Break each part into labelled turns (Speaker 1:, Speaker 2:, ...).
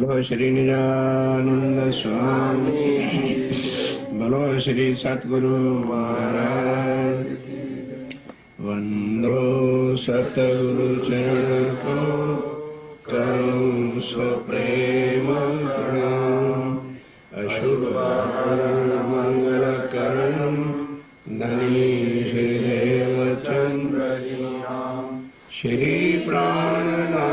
Speaker 1: बोलो श्री निजानंद स्वामी, बोलो श्री सतगुरु महाराज। वंदो सतगुरु चरण को करूं स्वप्रेम प्रणाम। अशुभ मंगल करण धनी श्रीदेव चंद्र श्री प्राणनाथ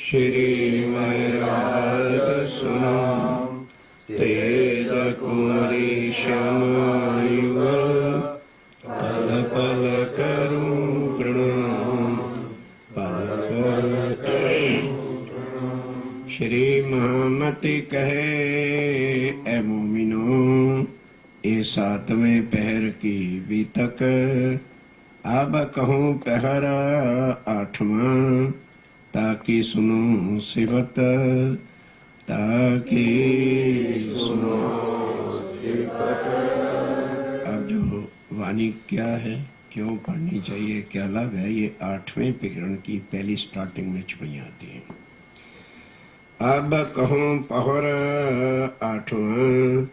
Speaker 1: श्री महराज सुनाम। तेज कुमारी श्यामायुग पल पल करूं प्रणाम, पल पल करूं। श्री महामति कहे ए मोमिनो, ये सातवें पहर की बीतक, अब कहूं पहर आठवां, ताकि सुनो सिवत, ताकि सुनो सिवत। अब जो वाणी क्या है, क्यों पढ़नी चाहिए, क्या लाभ है, ये आठवें प्रकरण की पहली स्टार्टिंग में छुपी आती है। अब कहूं पहर आठवां,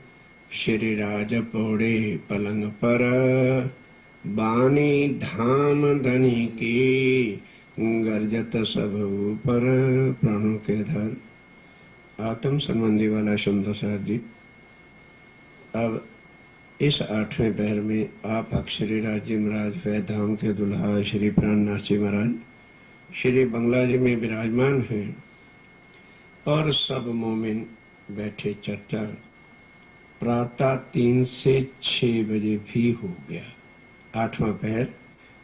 Speaker 1: श्री राज पौड़े पलंग पर, बानी धाम धनी की, गर्जत सब ऊपर प्राणों के धर। आत्म संबंधी वाला शब्द साहब जी। अब इस आठवें पहर में आप अक्षरी राज्य महाराज वैद धाम के दुल्हा श्री प्राणनाथ जी महाराज श्री बंगला जी में विराजमान हैं और सब मोमिन बैठे चर्चा। प्रातः 3 से 6 बजे भी हो गया। आठवां पहर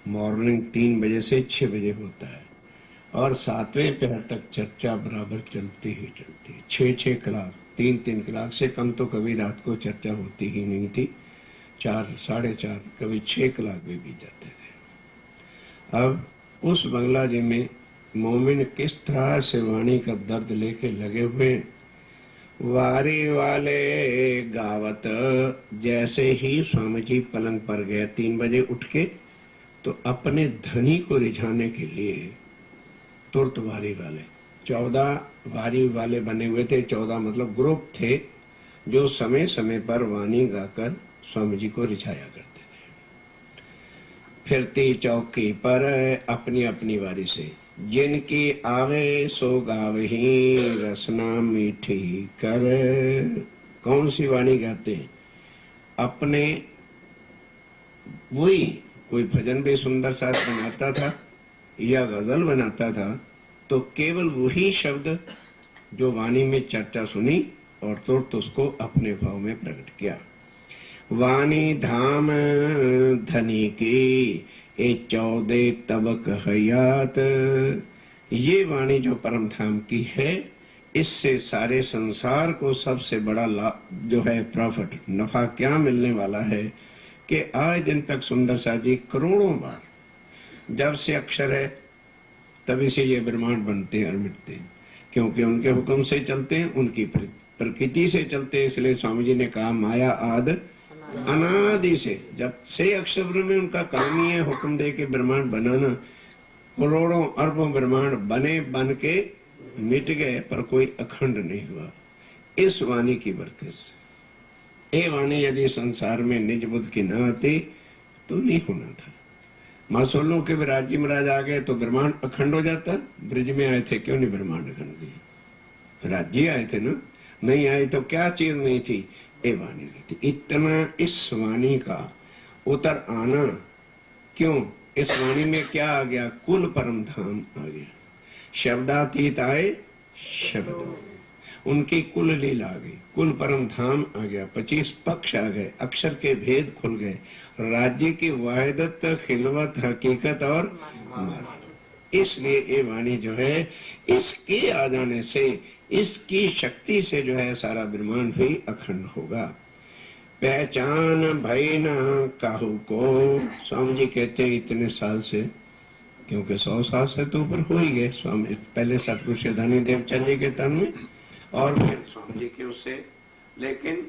Speaker 1: मॉर्निंग 3 बजे से 6 बजे होता है और सातवें पहर तक चर्चा बराबर चलती ही चलती है। 6-6 कलाक, 3-3 कलाक से कम तो कभी रात को चर्चा होती ही नहीं थी। 4, 4:30, कभी 6 कलाक भी बीत जाते थे। अब उस बंगला जी में मोमिन किस तरह से वाणी का दर्द लेके लगे हुए। वारी वाले गावत, जैसे ही स्वामी जी पलंग पर गए 3 बजे उठ के, तो अपने धनी को रिझाने के लिए तुरंत वारी वाले 14 वारी वाले बने हुए थे। 14 मतलब ग्रुप थे जो समय समय पर वाणी गाकर स्वामी जी को रिझाया करते थे। फिरती चौकी पर अपनी अपनी वारी से, जिनकी आवे सो गावही, रसना मीठी कर। कौन सी वाणी गाते हैं? अपने वही कोई भजन भी सुंदर सा बनाता था या गजल बनाता था, तो केवल वही शब्द जो वाणी में चर्चा सुनी और तुरंत उसको अपने भाव में प्रकट किया। वाणी धाम धनी की, ए 14 तबक हयात। ये वाणी जो परम धाम की है, इससे सारे संसार को सबसे बड़ा लाभ जो है, प्रॉफिट, नफा क्या मिलने वाला है कि आज दिन तक सुंदर सा जी करोड़ों बार, जब से अक्षर है तभी से ये ब्रह्मांड बनते हैं और मिटते हैं, क्योंकि उनके हुक्म से चलते हैं, उनकी प्रकृति से चलते हैं। इसलिए स्वामी जी ने कहा माया आद अनादि से, जब से अक्षर ब्रह्म में उनका काम ही है हुक्म दे के ब्रह्मांड बनाना। करोड़ों अरबों ब्रह्मांड बने, बन के मिट गए, पर कोई अखंड नहीं हुआ इस वाणी की बरकत से। ये वाणी यदि संसार में निज बुद्ध की न आती तो नहीं होना था। मासोलों के विराज जी महाराज आ गए तो ब्रह्मांड अखंड हो जाता। ब्रिज में आए थे, क्यों नहीं ब्रह्मांड अखंड हुई? विराज जी आए थे ना, नहीं आए तो क्या चीज नहीं थी? ये वाणी नहीं थी। इतना इस वाणी का उतर आना क्यों? इस वाणी में क्या आ गया? कुल परम धाम आ गया। शब्दातीत आए शब्द, उनकी कुल लीला आ गई, कुल परम धाम आ गया, 25 पक्ष आ गए, अक्षर के भेद खुल गए, राज्य की वाहिदत, खिलवत, हकीकत और मार्ग। इसलिए ये वाणी जो है, इसके आ जाने से, इसकी शक्ति से जो है सारा ब्रह्मांड भी अखंड होगा। पहचान भई न काहू को, स्वामी जी कहते हैं इतने साल से, क्योंकि 100 साल से तो ऊपर हो ही गए। स्वामी पहले सतगुरु श्री देवचंद जी के तन में और फिर स्वामी जी के उससे, लेकिन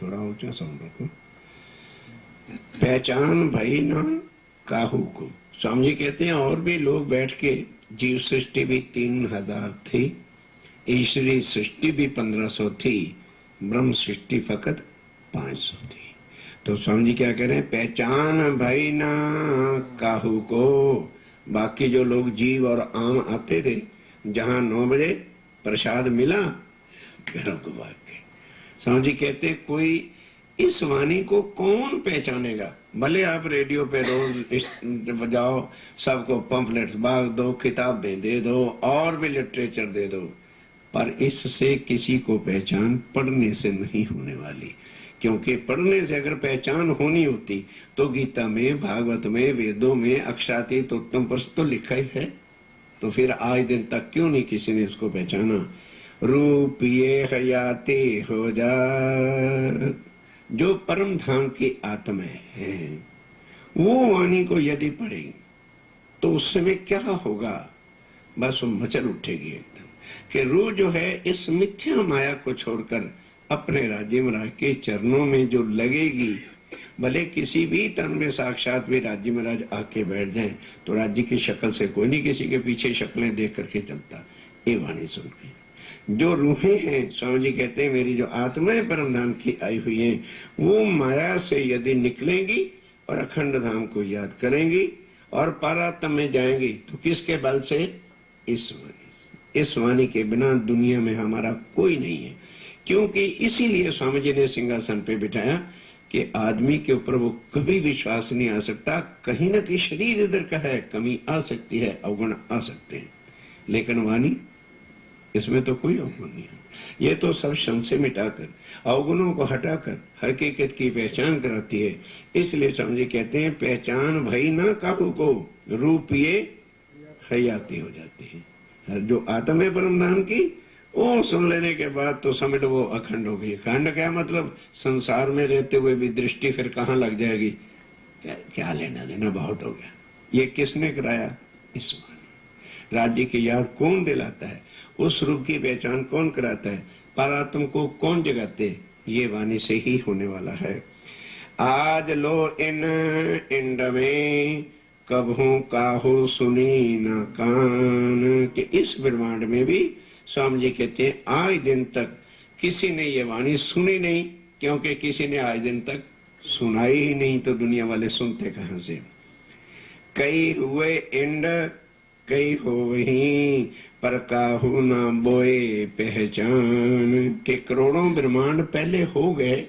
Speaker 1: थोड़ा ऊंचा साउंड रखो। पहचान भई न काहू को, स्वामी जी कहते हैं और भी लोग बैठ के, जीव सृष्टि भी 3000 थी, ईश्वरी सृष्टि भी 1500 थी, ब्रह्म सृष्टि फकत 500 थी। तो स्वामी जी क्या कह रहे हैं, पहचान भाई ना काहू को। बाकी जो लोग जीव और आम आते थे, जहां 9 बजे प्रसाद मिला घरों को भाग गए। स्वामी जी कहते कोई इस वाणी को कौन पहचानेगा। भले आप रेडियो पे रोज बजाओ, सबको पंफलेट्स बांट दो, किताबें दे दो और भी लिटरेचर दे दो, पर इससे किसी को पहचान पढ़ने से नहीं होने वाली। क्योंकि पढ़ने से अगर पहचान होनी होती तो गीता में, भागवत में, वेदों में अक्षरातीत उत्तम पुरुष तो लिखा ही है। तो फिर आज दिन तक क्यों नहीं किसी ने इसको पहचाना। रूप ये हयाते हो जा, जो परम धाम की आत्मा है वो वाणी को यदि पढ़ेगी तो उस समय क्या होगा, बस वो मचल उठेगी एकदम कि रूह जो है इस मिथ्या माया को छोड़कर अपने राज्य महाराज के चरणों में जो लगेगी। भले किसी भी तन में साक्षात भी राज्य महाराज आके बैठ जाएं तो राज्य की शक्ल से कोई नहीं किसी के पीछे शक्लें देख करके चलता। ये वाणी सुन के जो रूहें हैं, स्वामी जी कहते हैं मेरी जो आत्माएं परम धाम की आई हुई हैं, वो माया से यदि निकलेंगी और अखंड धाम को याद करेंगी और पारात्म में जाएंगी तो किसके बल से, इस वाणी से। इस वाणी के बिना दुनिया में हमारा कोई नहीं है। क्योंकि इसीलिए स्वामी जी ने सिंहासन पे बिठाया कि आदमी के ऊपर वो कभी विश्वास नहीं आ सकता। कहीं ना कहीं शरीर इधर का है, कमी आ सकती है, अवगुण आ सकते हैं, लेकिन वाणी इसमें तो कोई अवगुण नहीं है। ये तो सब संशय मिटाकर, अवगुणों को हटाकर हकीकत की पहचान कराती है। इसलिए स्वामी जी कहते हैं पहचान भई ना काहू को, रूप ये हयाती हो जाती है। जो आत्म है परम धाम की, वो सुन लेने के बाद तो समझ लो वो अखंड हो गई। अखंड क्या मतलब, संसार में रहते हुए भी दृष्टि फिर कहाँ लग जाएगी, क्या लेना देना बहुत हो गया। ये किसने कराया, इस वाणी। राज्य की याद कौन दिलाता है, उस रूप की पहचान कौन कराता है, परात्म को कौन जगाते, ये वाणी से ही होने वाला है। आज लो इन इंड में कबहू काहू सुनी न कान, कि इस ब्रह्मांड में भी स्वामी जी कहते हैं आज दिन तक किसी ने ये वाणी सुनी नहीं, क्योंकि किसी ने आज दिन तक सुनाई ही नहीं, तो दुनिया वाले सुनते कहां से। कई हुए इंड कई हो वही, पर काहू ना बोए पहचान, के करोड़ों ब्रह्मांड पहले हो गए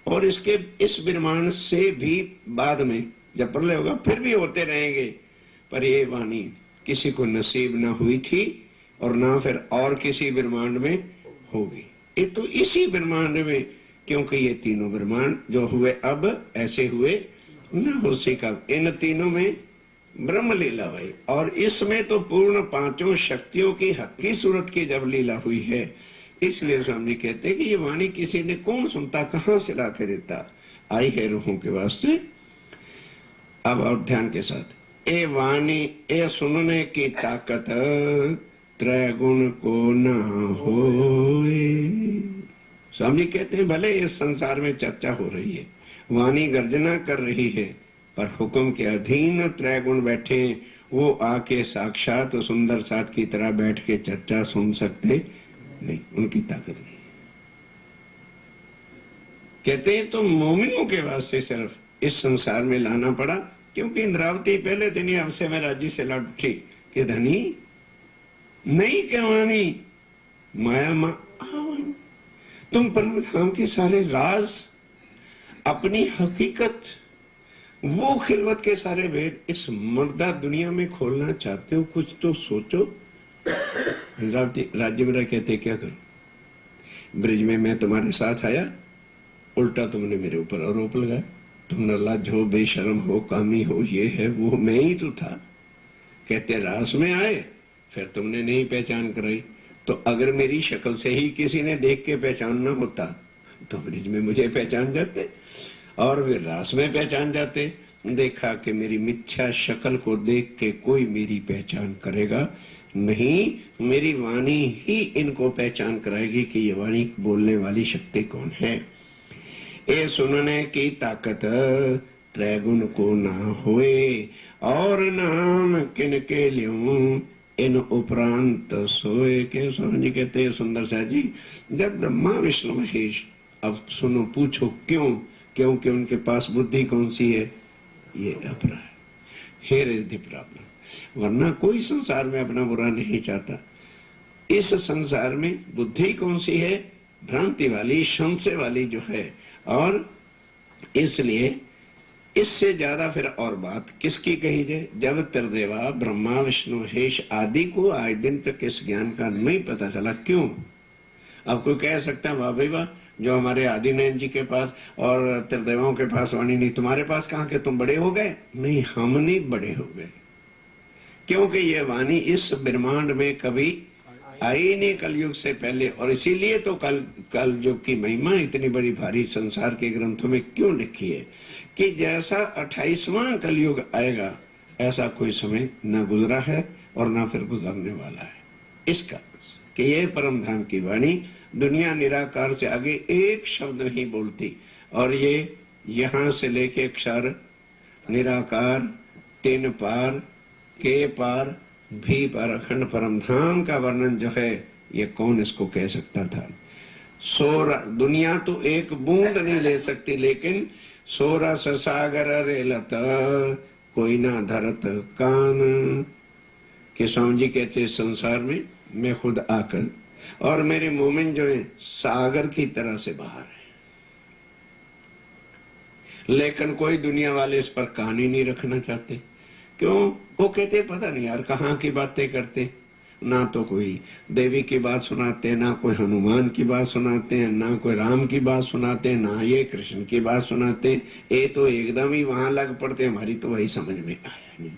Speaker 1: और इसके इस ब्रह्मांड से भी बाद में जब प्रलय होगा फिर भी होते रहेंगे, पर ये वाणी किसी को नसीब ना हुई थी और ना फिर और किसी ब्रह्मांड में होगी। ये तो इसी ब्रह्मांड में, क्योंकि ये तीनों ब्रह्मांड जो हुए अब ऐसे हुए न हो सका। इन तीनों में ब्रह्म लीला हुई और इसमें तो पूर्ण पांचों शक्तियों की हक्की सूरत की जब लीला हुई है। इसलिए स्वामी कहते हैं कि ये वाणी किसी ने कौन सुनता, कहां से ला के देता, आई है रूहों के वास्ते। अब और ध्यान के साथ, ए वाणी ए सुनने की ताकत त्रैगुण को न होए। स्वामी कहते हैं भले इस संसार में चर्चा हो रही है, वाणी गर्जना कर रही है, पर हुक्म के अधीन त्रैगुण बैठे, वो आके साक्षात सुंदर साथ की तरह बैठ के चर्चा सुन सकते नहीं, उनकी ताकत नहीं। कहते हैं तो मोमिनों के वास्ते सिर्फ इस संसार में लाना पड़ा, क्योंकि इंद्रावती पहले दिन ही हमसे मैं राज्य से लड़ उठी कि धनी नहीं कहवानी माया मां, तुम परम धाम के सारे राज, अपनी हकीकत, वो खिलवत के सारे भेद इस मर्दा दुनिया में खोलना चाहते हो, कुछ तो सोचो। राज्य मेरा कहते क्या करो, ब्रिज में मैं तुम्हारे साथ आया, उल्टा तुमने मेरे ऊपर आरोप लगाया, तुम निर्लज्ज हो, बेशर्म हो, कामी हो, ये है वो, मैं ही तो था। कहते रास में आए फिर तुमने नहीं पहचान कराई, तो अगर मेरी शक्ल से ही किसी ने देख के पहचानना होता तो ब्रिज में मुझे पहचान जाते और फिर रास में पहचान जाते। देखा कि मेरी मिथ्या शक्ल को देख के कोई मेरी पहचान करेगा नहीं, मेरी वाणी ही इनको पहचान कराएगी कि ये वाणी बोलने वाली शक्ति कौन है। ए सुनने की ताकत त्रैगुण को ना होए, और नाम किन के ल्यूं इन उपरांत सोए। के स्वामी जी कहते हैं सुंदर सा जी, जब ब्रह्मा विष्णु महेश, अब सुनो पूछो क्यों, क्योंकि उनके पास बुद्धि कौन सी है, ये अपरा है। हेयर इज द प्रॉब्लम, वरना कोई संसार में अपना बुरा नहीं चाहता। इस संसार में बुद्धि कौन सी है, भ्रांति वाली, संशय वाली जो है। और इसलिए इससे ज्यादा फिर और बात किसकी कही जाए, जब त्रिदेवा ब्रह्मा विष्णु महेश आदि को आज दिन तक इस ज्ञान का नहीं पता चला। क्यों? अब कोई कह सकता है वाह भाई वाह, जो हमारे आदिनारायण जी के पास और त्रिदेवाओं के पास वाणी नहीं, तुम्हारे पास कहां के, तुम बड़े हो गए? नहीं, हम नहीं बड़े हो गए, क्योंकि ये वाणी इस ब्रह्मांड में कभी आई नहीं कलयुग से पहले। और इसीलिए तो कलयुग की महिमा इतनी बड़ी भारी संसार के ग्रंथों में क्यों लिखी है कि जैसा 28वां कलयुग आएगा ऐसा कोई समय न गुजरा है और न फिर गुजरने वाला है। इसका कि ये परम धाम की वाणी दुनिया निराकार से आगे एक शब्द नहीं बोलती। और ये यहां से लेके अक्षर निराकार, तीन पार, के पार, भी पार, अखंड परम धाम का वर्णन जो है ये कौन इसको कह सकता था। दुनिया तो एक बूंद नहीं ले सकती, लेकिन सोरस सागर रेलत कोई ना धरत कान। के स्वामी जी कहते संसार में मैं खुद आकर और मेरे मोमिन जो है सागर की तरह से बाहर है, लेकिन कोई दुनिया वाले इस पर कहानी नहीं रखना चाहते। क्यों? वो कहते पता नहीं यार कहाँ की बातें करते, ना तो कोई देवी की बात सुनाते हैं, ना कोई हनुमान की बात सुनाते हैं, ना कोई राम की बात सुनाते हैं, ना ये कृष्ण की बात सुनाते हैं। ये तो एकदम ही वहां लग पड़ते। हमारी तो वही समझ में आया नहीं।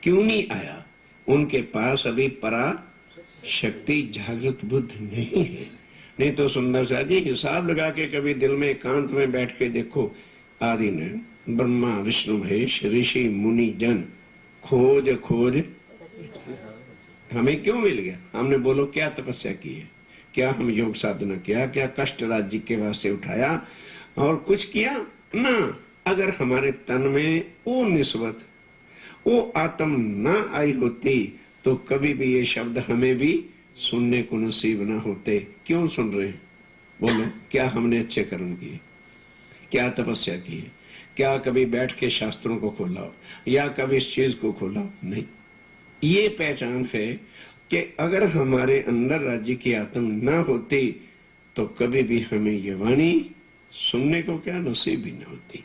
Speaker 1: क्यों नहीं आया? उनके पास अभी परा शक्ति जागृत बुद्ध नहीं है। नहीं तो सुंदर सा जी हिसाब लगा के कभी दिल में एकांत में बैठ के देखो, आदि ने ब्रह्मा विष्णु महेश ऋषि मुनि जन खोज खोज हमें क्यों मिल गया? हमने बोलो क्या तपस्या की है, क्या हम योग साधना किया, क्या कष्ट राज्य के वास्ते उठाया और कुछ किया ना। अगर हमारे तन में वो निस्बत, वो आत्म ना आई होती तो कभी भी ये शब्द हमें भी सुनने को नसीब ना होते। क्यों सुन रहे हैं? बोलो, क्या हमने अच्छे कर्म किए, क्या तपस्या की है, क्या कभी बैठ के शास्त्रों को खोला हो या कभी इस चीज को खोला हो? नहीं। ये पहचान है कि अगर हमारे अंदर राज्य की आत्म ना होती तो कभी भी हमें ये वाणी सुनने को क्या नसीब भी न होती।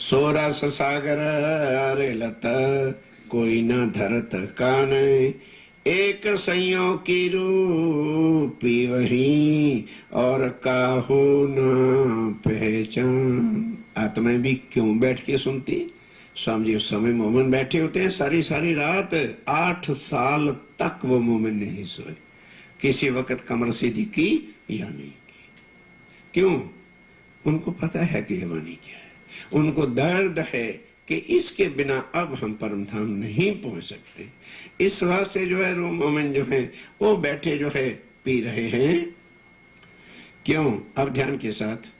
Speaker 1: सोरस सागर अरे लता कोई न धरत कान, एक संयोग की रूपी वही और काहो न पहचान। आत्मा भी क्यों बैठ के सुनती? स्वामी जी उस समय मोमिन बैठे होते हैं सारी सारी रात, 8 साल तक वो मोमिन नहीं सोए, किसी वक्त कमर सीधी की या नहीं की। क्यों? उनको पता है कि ये वाणी क्या है, उनको दर्द है कि इसके बिना अब हम परम धाम नहीं पहुंच सकते। इस वास्ते जो है मोमिन जो है वो बैठे जो है पी रहे हैं। क्यों? अब ध्यान के साथ,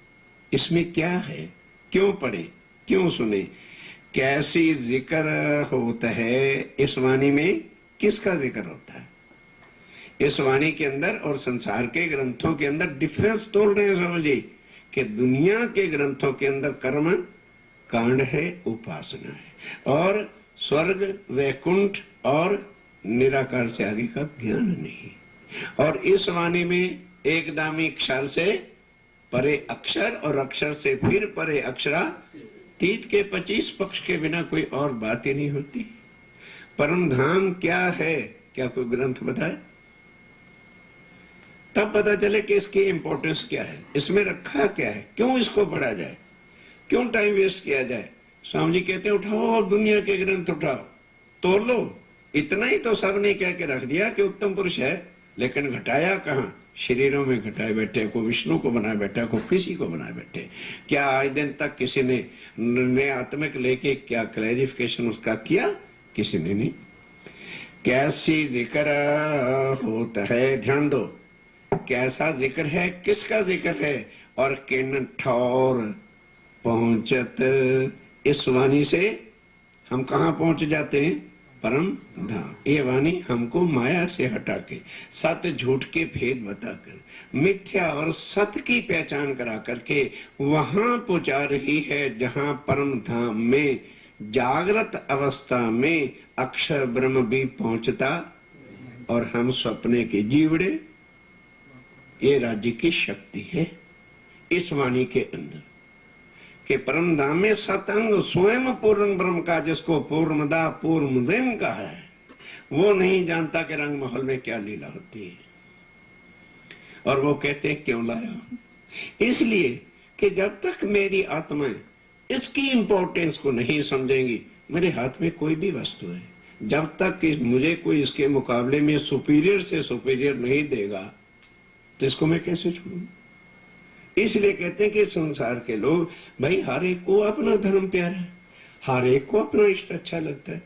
Speaker 1: इसमें क्या है, क्यों पढ़े, क्यों सुने, कैसी जिक्र होता है इस वाणी में, किसका जिक्र होता है इस वाणी के अंदर और संसार के ग्रंथों के अंदर डिफरेंस तोड़ रहे हैं समझिए कि दुनिया के ग्रंथों के अंदर कर्म कांड है, उपासना है, और स्वर्ग वैकुंठ और निराकार से आगे का ज्ञान नहीं। और इस वाणी में एकदम अक्षर से परे अक्षर और अक्षर से फिर परे अक्षरातीत के 25 पक्ष के बिना कोई और बात ही नहीं होती। परम धाम क्या है, क्या कोई ग्रंथ बताए? तब पता चले कि इसकी इंपॉर्टेंस क्या है, इसमें रखा क्या है, क्यों इसको पढ़ा जाए, क्यों टाइम वेस्ट किया जाए। स्वामी जी कहते हैं उठाओ दुनिया के ग्रंथ उठाओ, तोड़ लो। इतना ही तो सबने कह के रख दिया कि उत्तम पुरुष है, लेकिन घटाया कहां? शरीरों में घटाए बैठे, को विष्णु को बनाए बैठे, को किसी को बनाए बैठे। क्या आज दिन तक किसी ने निर्णय आत्मिक लेके क्या क्लैरिफिकेशन उसका किया? किसी ने नहीं। कैसी जिक्र होता है, ध्यान दो, कैसा जिक्र है, किसका जिक्र है और किन ठौर पहुंचत। इस वाणी से हम कहाँ पहुंच जाते हैं? परम धाम। ये वाणी हमको माया से हटा के, सत्य झूठ के भेद बताकर, मिथ्या और सत्य की पहचान करा करके वहां पहुंचा रही है जहां परम धाम में जागृत अवस्था में अक्षर ब्रह्म भी पहुंचता और हम सपने के जीवड़े। ये राज्य की शक्ति है इस वाणी के अंदर कि परम धाम में सतंग स्वयं पूर्ण ब्रह्म का, जिसको पूर्णदा पूर्णदेव का है, वो नहीं जानता कि रंग महल में क्या लीला होती है। और वो कहते हैं क्यों लाया? इसलिए कि जब तक मेरी आत्मा इसकी इंपॉर्टेंस को नहीं समझेंगी, मेरे हाथ में कोई भी वस्तु है, जब तक कि मुझे कोई इसके मुकाबले में सुपीरियर से सुपीरियर नहीं देगा तो इसको मैं कैसे छोड़ूं? इसलिए कहते हैं कि संसार के लोग, भाई हर एक को अपना धर्म प्यारा है, हर एक को अपना इष्ट अच्छा लगता है,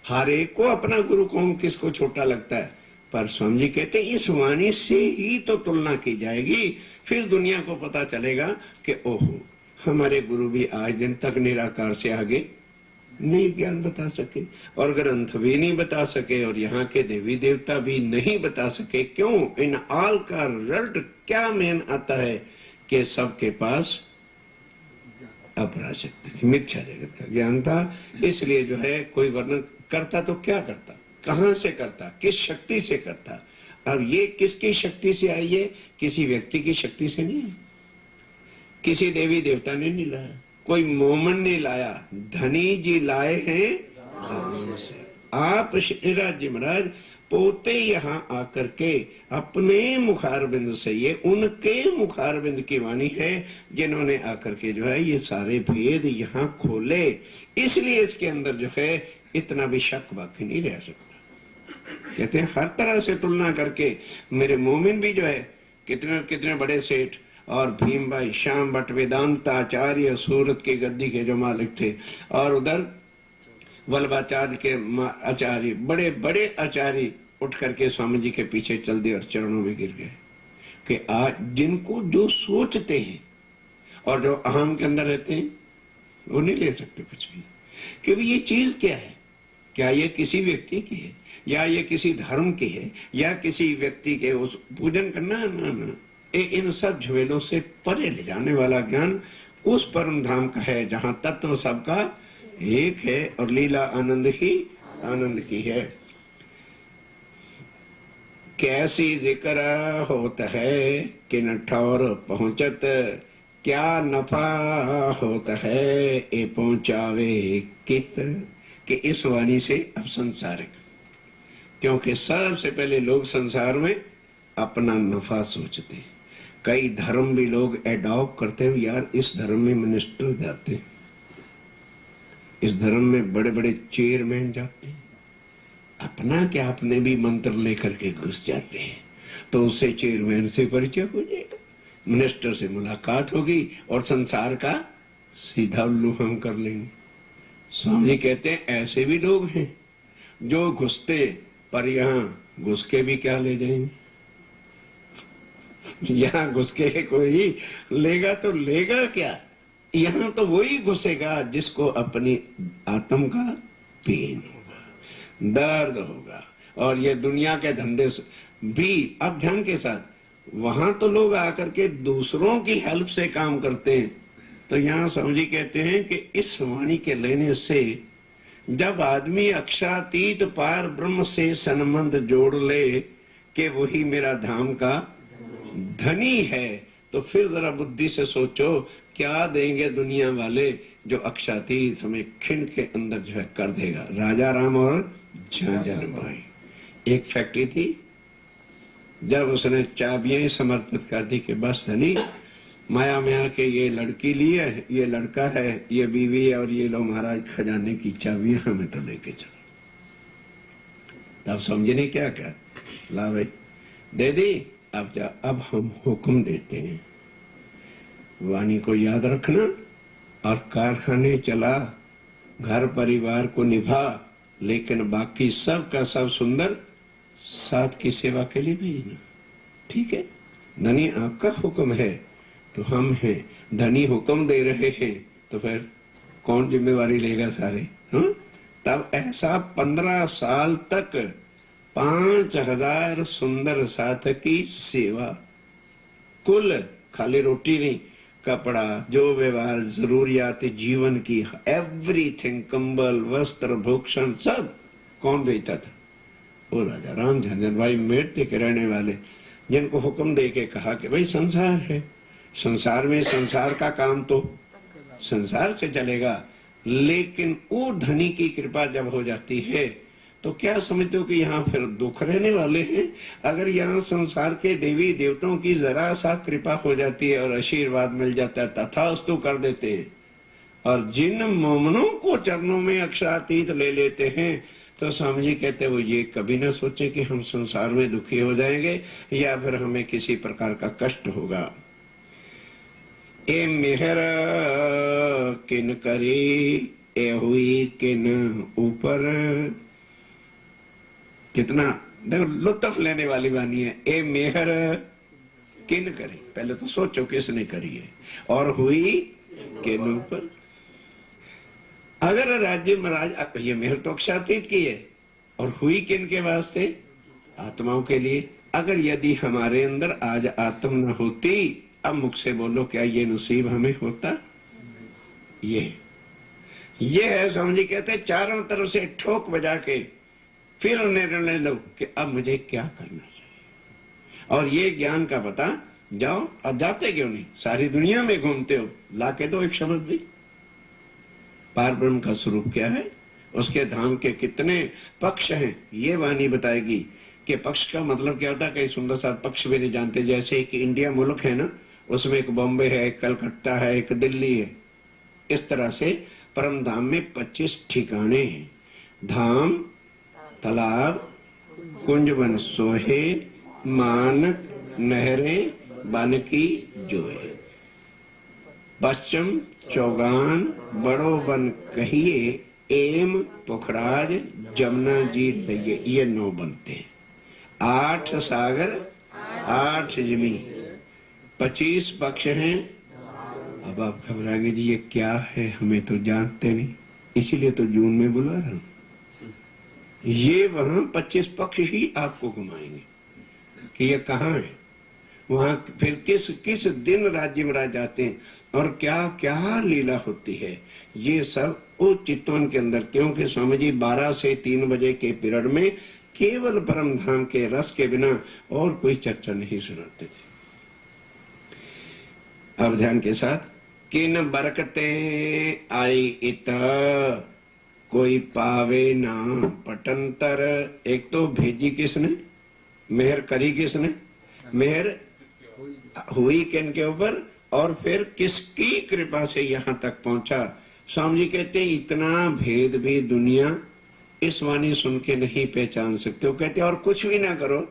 Speaker 1: हर एक को अपना गुरु कौन किसको छोटा लगता है। पर स्वामी जी कहते हैं इस वाणी से ही तो तुलना की जाएगी, फिर दुनिया को पता चलेगा कि ओहो, हमारे गुरु भी आज दिन तक निराकार से आगे नहीं ज्ञान बता सके, और ग्रंथ भी नहीं बता सके, और यहाँ के देवी देवता भी नहीं बता सके। क्यों? इन ऑल का रिजल्ट क्या मेन आता है कि सबके पास अपराशक्ति मिथ्या जगत का ज्ञान था। इसलिए जो है कोई वर्णन करता तो क्या करता, कहां से करता, किस शक्ति से करता। अब ये किसकी शक्ति से आई है? किसी व्यक्ति की शक्ति से नहीं है, किसी देवी देवता ने नहीं लाया, कोई मोमन ने लाया, धनी जी लाए हैं धर्म से। आप श्रीराज जी महाराज पोते यहाँ आकर के अपने मुखारबिंद से, ये उनके मुखारबिंद की वाणी है जिन्होंने आकर के जो है ये सारे भेद यहाँ खोले। इसलिए इसके अंदर जो है इतना भी शक बाकी नहीं रह सकता। कहते हैं हर तरह से तुलना करके मेरे मोमिन भी जो है कितने कितने बड़े सेठ, और भीम भाई श्याम भट्ट वेदांताचार्य सूरत के गद्दी के जो मालिक थे, और उधर वल्लभाचार्य के आचार्य, बड़े बड़े आचार्य उठ करके स्वामी जी के पीछे चल दिए और चरणों में गिर गए कि आज जिनको जो सोचते हैं और जो अहम के अंदर रहते हैं वो नहीं ले सकते कुछ भी, कि ये चीज क्या है, क्या ये किसी व्यक्ति की है, या ये किसी धर्म की है, या किसी व्यक्ति के उस पूजन करना ना, इन सब झमेलों से परे ले जाने वाला ज्ञान उस परम धाम का है जहां तत्व सबका एक है और लीला आनंद ही आनंद की है। कैसी जिक्र होता है कि न ठौर पहुंचत, क्या नफा होता है ये पहुंचावे कित। कि इस वाणी से अब संसारिक, क्योंकि सबसे पहले लोग संसार में अपना नफा सोचते हैं। कई धर्म भी लोग एडॉप्ट करते हैं, यार इस धर्म में मिनिस्टर जाते हैं, इस धर्म में बड़े बड़े चेयरमैन जाते हैं, अपना क्या अपने भी मंत्र लेकर के घुस जाते हैं, तो उससे चेयरमैन से परिचय हो जाएगा, मिनिस्टर से मुलाकात होगी और संसार का सीधा उल्लू हम कर लेंगे। स्वामी कहते हैं ऐसे भी लोग हैं जो घुसते, पर यहाँ घुस के भी क्या ले जाएंगे, यहाँ घुस के कोई लेगा तो लेगा क्या, यहाँ तो वही घुसेगा जिसको अपनी आत्म का पेन होगा, दर्द होगा। और ये दुनिया के धंधे भी, अब ध्यान के साथ, वहां तो लोग आकर के दूसरों की हेल्प से काम करते हैं, तो यहाँ समझी कहते हैं कि इस वाणी के लेने से जब आदमी अक्षरातीत पार ब्रह्म से संबंध जोड़ ले कि वही मेरा धाम का धनी है, तो फिर जरा बुद्धि से सोचो क्या देंगे दुनिया वाले जो अक्षरातीत हमें खिंड के अंदर जो है कर देगा। राजा राम और झांझर भाई, एक फैक्ट्री थी, जब उसने चाबियां समर्पित कर दी कि बस धनी माया माया के ये लड़की लिए, ये लड़का है, ये बीवी है, और ये लो महाराज खजाने की चाबियां हमें तो लेके चलो। तब समझने क्या क्या, ला भाई दे दी, अब जा, अब हम हुक्म देते हैं, वाणी को याद रखना और कारखाने चला, घर परिवार को निभा, लेकिन बाकी सब का सब सुंदर साथ की सेवा के लिए भेजना। ठीक है, धनी आपका हुक्म है तो हम हैं, धनी हुक्म दे रहे हैं तो फिर कौन जिम्मेवारी लेगा सारे? तब ऐसा 15 साल तक 5000 सुंदर साधक की सेवा, कुल खाली रोटी नहीं, कपड़ा, जो व्यवहार जरूरियात जीवन की, एवरीथिंग, कंबल, वस्त्र, भूषण सब कौन बेचता था? वो राजा राम झंझन भाई मेट के रहने वाले, जिनको हुक्म दे के कहा कि भाई संसार है, संसार में संसार का काम तो संसार से चलेगा, लेकिन वो धनी की कृपा जब हो जाती है तो क्या समझते हो कि यहाँ फिर दुख रहने वाले हैं? अगर यहाँ संसार के देवी देवताओं की जरा सा कृपा हो जाती है और आशीर्वाद मिल जाता है, तथास्तु कर देते हैं, और जिन मोमनों को चरणों में अक्षरातीत ले लेते हैं, तो स्वामी जी कहते वो ये कभी ना सोचे कि हम संसार में दुखी हो जाएंगे या फिर हमें किसी प्रकार का कष्ट होगा। ए मेहर किन करी, ए हुई किन ऊपर। कितना देखो लुत्फ लेने वाली वाणी है। ए मेहर किन करी, पहले तो सोचो किसने करी है, और हुई किन ऊपर। अगर राज्य महाराज, ये मेहर तो अक्षरातीत की है, और हुई किन के वास्ते? आत्माओं के लिए। अगर यदि हमारे अंदर आज आत्म न होती, अब मुख से बोलो क्या ये नसीब हमें होता? ये है स्वामी जी कहते चारों तरफ से ठोक बजा के फिर निर्णय लो कि अब मुझे क्या करना चाहिए। और ये ज्ञान का पता जाओ, अब जाते क्यों नहीं? सारी दुनिया में घूमते हो, लाके दो एक शब्द भी। पार ब्रह्म का स्वरूप क्या है, उसके धाम के कितने पक्ष हैं, ये वाणी बताएगी। कि पक्ष का मतलब क्या होता है? कई सुंदर सा पक्ष भी नहीं जानते। जैसे कि इंडिया मुल्क है ना, उसमें एक बॉम्बे है, एक कलकत्ता है, एक दिल्ली है। इस तरह से परम धाम में 25 ठिकाने हैं। धाम, तालाब, कुंज वन सोहे, मानक, नहरें, बानकी जोए। पश्चिम चौगान, बड़ो वन कहिए, एम, पुखराज, जमुना जी दहिए, ये 9 बनते हैं। 8 सागर, 8 जमीन, 25 पक्ष हैं। अब आप घबराएंगे जी ये क्या है, हमें तो जानते नहीं, इसीलिए तो जून में बुला रहा हूं। ये वहां 25 पक्ष ही आपको घुमाएंगे कि ये कहाँ है, वहां फिर किस दिन राज्य में राज जाते हैं और क्या क्या लीला होती है, ये सब उस चित्तवन के अंदर। क्योंकि स्वामी जी 12 से 3 बजे के पीरियड में केवल परम धाम के रस के बिना और कोई चर्चा नहीं सुनाते थे। अब ध्यान के साथ, किन बरकते आई इत, कोई पावे ना पटंतर। एक तो भेजी किसने, मेहर करी किसने, मेहर हुई किन के ऊपर, और फिर किसकी कृपा से यहां तक पहुंचा। स्वामी जी कहते इतना भेद भी दुनिया इस वाणी सुन के नहीं पहचान सकते। वो कहते और कुछ भी ना करो,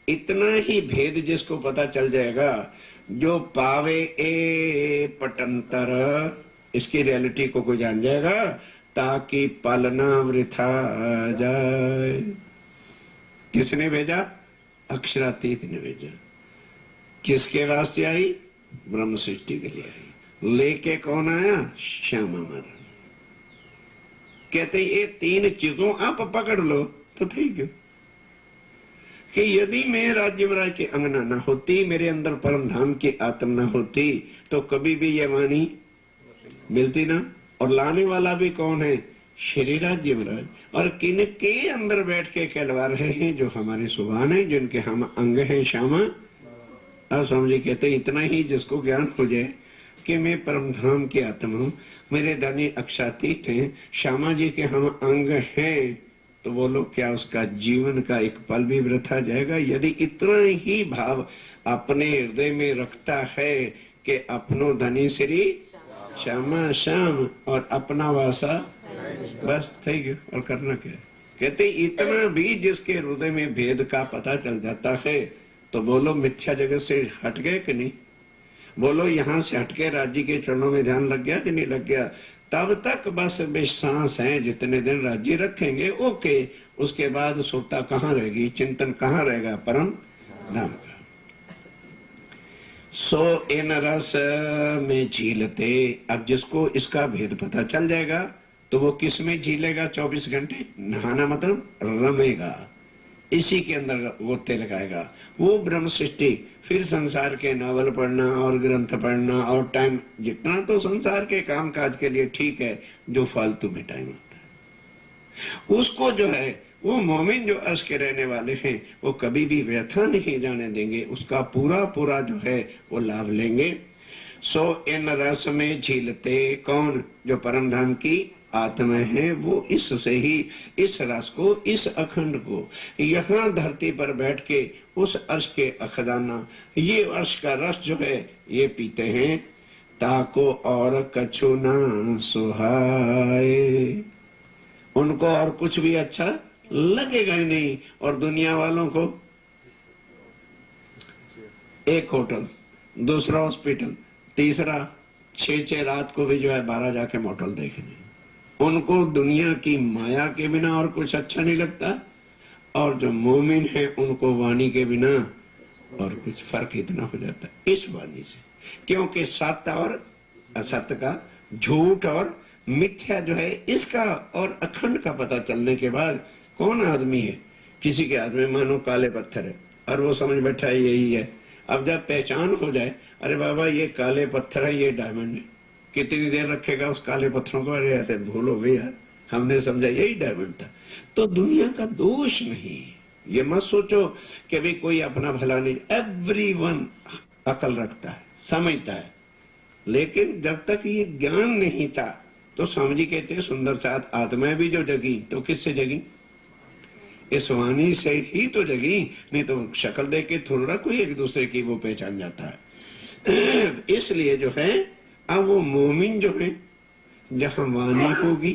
Speaker 1: इतना ही भेद जिसको पता चल जाएगा, जो पावे ए पटंतर, इसकी रियलिटी को कोई जान जाएगा, ताकि पालना वृथा जाए। किसने भेजा? अक्षरातीत ने भेजा। किसके वास्ते आई? ब्रह्म सृष्टि के लिए आई। लेके कौन आया? श्यामा महाराज। कहते ये 3 चीजों आप पकड़ लो तो ठीक है कि यदि मैं राज्य महाराज के अंगना न होती, मेरे अंदर परम धाम की आत्म न होती, तो कभी भी ये वाणी मिलती ना। और लाने वाला भी कौन है? श्री राज्य महाराज। और किन के अंदर बैठ के कहलवा रहे हैं? जो हमारे सुभान है, जिनके हम अंग हैं श्यामा। अब स्वामी जी कहते इतना ही जिसको ज्ञान हो जाए कि मैं परम धाम की आत्मा हूं, मेरे धनी अक्षातीत हैं, श्यामा जी के हम अंग हैं, तो बोलो क्या उसका जीवन का एक पल भी वृथा जाएगा? यदि इतना ही भाव अपने हृदय में रखता है कि अपनो धनी श्री श्यामा श्याम और अपना वासा, बस થઈ गयो। और करना क्या? कहते इतना भी जिसके हृदय में भेद का पता चल जाता है, तो बोलो मिथ्या जगत से हट गए कि नहीं? बोलो यहां से हटके राज्य के चरणों में ध्यान लग गया कि नहीं लग गया? तब तक बस बेसांस है, जितने दिन राज्य रखेंगे ओके, उसके बाद सुरता कहाँ रहेगी, चिंतन कहाँ रहेगा? परम धाम का। सो इन रस में झीलते। अब जिसको इसका भेद पता चल जाएगा तो वो किस में झीलेगा 24 घंटे? नहाना मतलब रमेगा, इसी के अंदर गोते लगाएगा। वो ब्रह्म सृष्टि, फिर संसार के नावल पढ़ना और ग्रंथ पढ़ना और टाइम जितना तो संसार के काम काज के लिए ठीक है, जो फालतू में टाइम होता है उसको जो है, वो मोमिन जो अर्श के रहने वाले हैं वो कभी भी व्यथा नहीं जाने देंगे, उसका पूरा पूरा जो है वो लाभ लेंगे। सो इन रस में झीलते कौन? जो परम धाम की आत्मा है, वो इससे ही इस रस को, इस अखंड को यहाँ धरती पर बैठ के उस अर्श के खजाना, ये अर्श का रस जो है ये पीते हैं। ताको और कछु ना सुहाए, उनको और कुछ भी अच्छा लगेगा ही नहीं। और दुनिया वालों को एक होटल, दूसरा हॉस्पिटल, तीसरा 6 रात को भी जो है 12 जाके मोटल देखने। उनको दुनिया की माया के बिना और कुछ अच्छा नहीं लगता। और जो मोमिन है उनको वाणी के बिना और कुछ फर्क इतना हो जाता है इस वाणी से, क्योंकि सत्य और असत्य का, झूठ और मिथ्या जो है इसका और अखंड का पता चलने के बाद कौन आदमी है? किसी के हाथ में मानो काले पत्थर है और वो समझ बैठा है यही है। अब जब पहचान हो जाए, अरे बाबा ये काले पत्थर है, ये डायमंड है, कितनी देर रखेगा उस काले पत्थरों को? अरे ऐसे भूल हो गई यार, हमने समझा यही डायमंड था। तो दुनिया का दोष नहीं, ये मत सोचो कि भी कोई अपना भला नहीं। एवरीवन अकल रखता है, समझता है, लेकिन जब तक ये ज्ञान नहीं था तो स्वामी जी कहते हैं सुंदर साथ आत्माएं भी जो जगी तो किससे जगी? इस वाणी से ही तो जगी, नहीं तो शक्ल देख के थोड़ा कोई एक दूसरे की वो पहचान जाता है। इसलिए जो है अब वो मोमिन जो है जहां वाणी होगी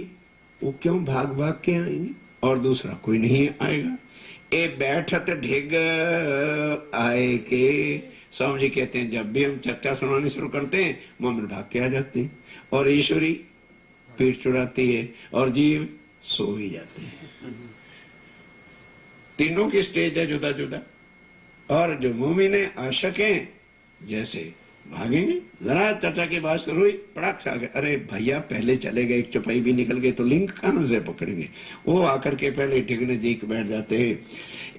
Speaker 1: वो क्यों भाग भाग के आएंगे और दूसरा कोई नहीं आएगा। ए बैठत ढिग आए के, स्वामी जी कहते हैं जब भी हम चर्चा सुनानी शुरू करते हैं मोमिन भाग के आ जाते हैं और ईश्वरी पीठ चुराती है और जीव सो ही जाते हैं। तीनों की स्टेज है जुदा जुदा। और जो मोमिन है आशक है जैसे भागेंगे। जरा चर्चा की बात शुरू हुई, पड़ाक से आ गए, अरे भैया पहले चले गए, एक चौपाई भी निकल गए तो लिंक कहां से पकड़ेंगे? वो आकर के पहले ढिगने जी के बैठ जाते हैं।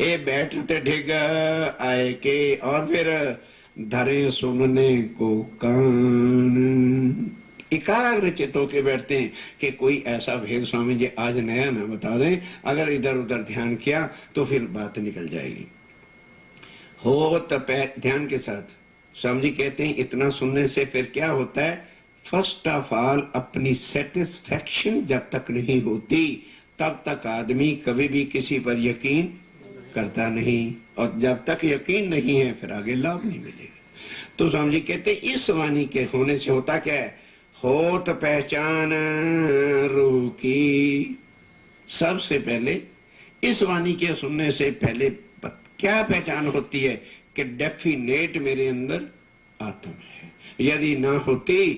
Speaker 1: ए बैठते ढिग आए के और फिर धरे सुनने को कान, एकाग्र चित्त होके बैठते हैं कि कोई ऐसा भेद स्वामी जी आज नया ना बता दें। अगर इधर उधर ध्यान किया तो फिर बात निकल जाएगी। हो तब ध्यान के साथ स्वामी जी कहते हैं इतना सुनने से फिर क्या होता है? फर्स्ट ऑफ ऑल अपनी सेटिस्फैक्शन जब तक नहीं होती तब तक आदमी कभी भी किसी पर यकीन करता नहीं, और जब तक यकीन नहीं है फिर आगे लाभ नहीं मिलेगा। तो स्वामी जी कहते हैं इस वाणी के होने से होता क्या है? होत पहचान रूह की। सबसे पहले इस वाणी के सुनने से पहले क्या पहचान होती है कि डेफिनेट मेरे अंदर आत्मा है। यदि ना होती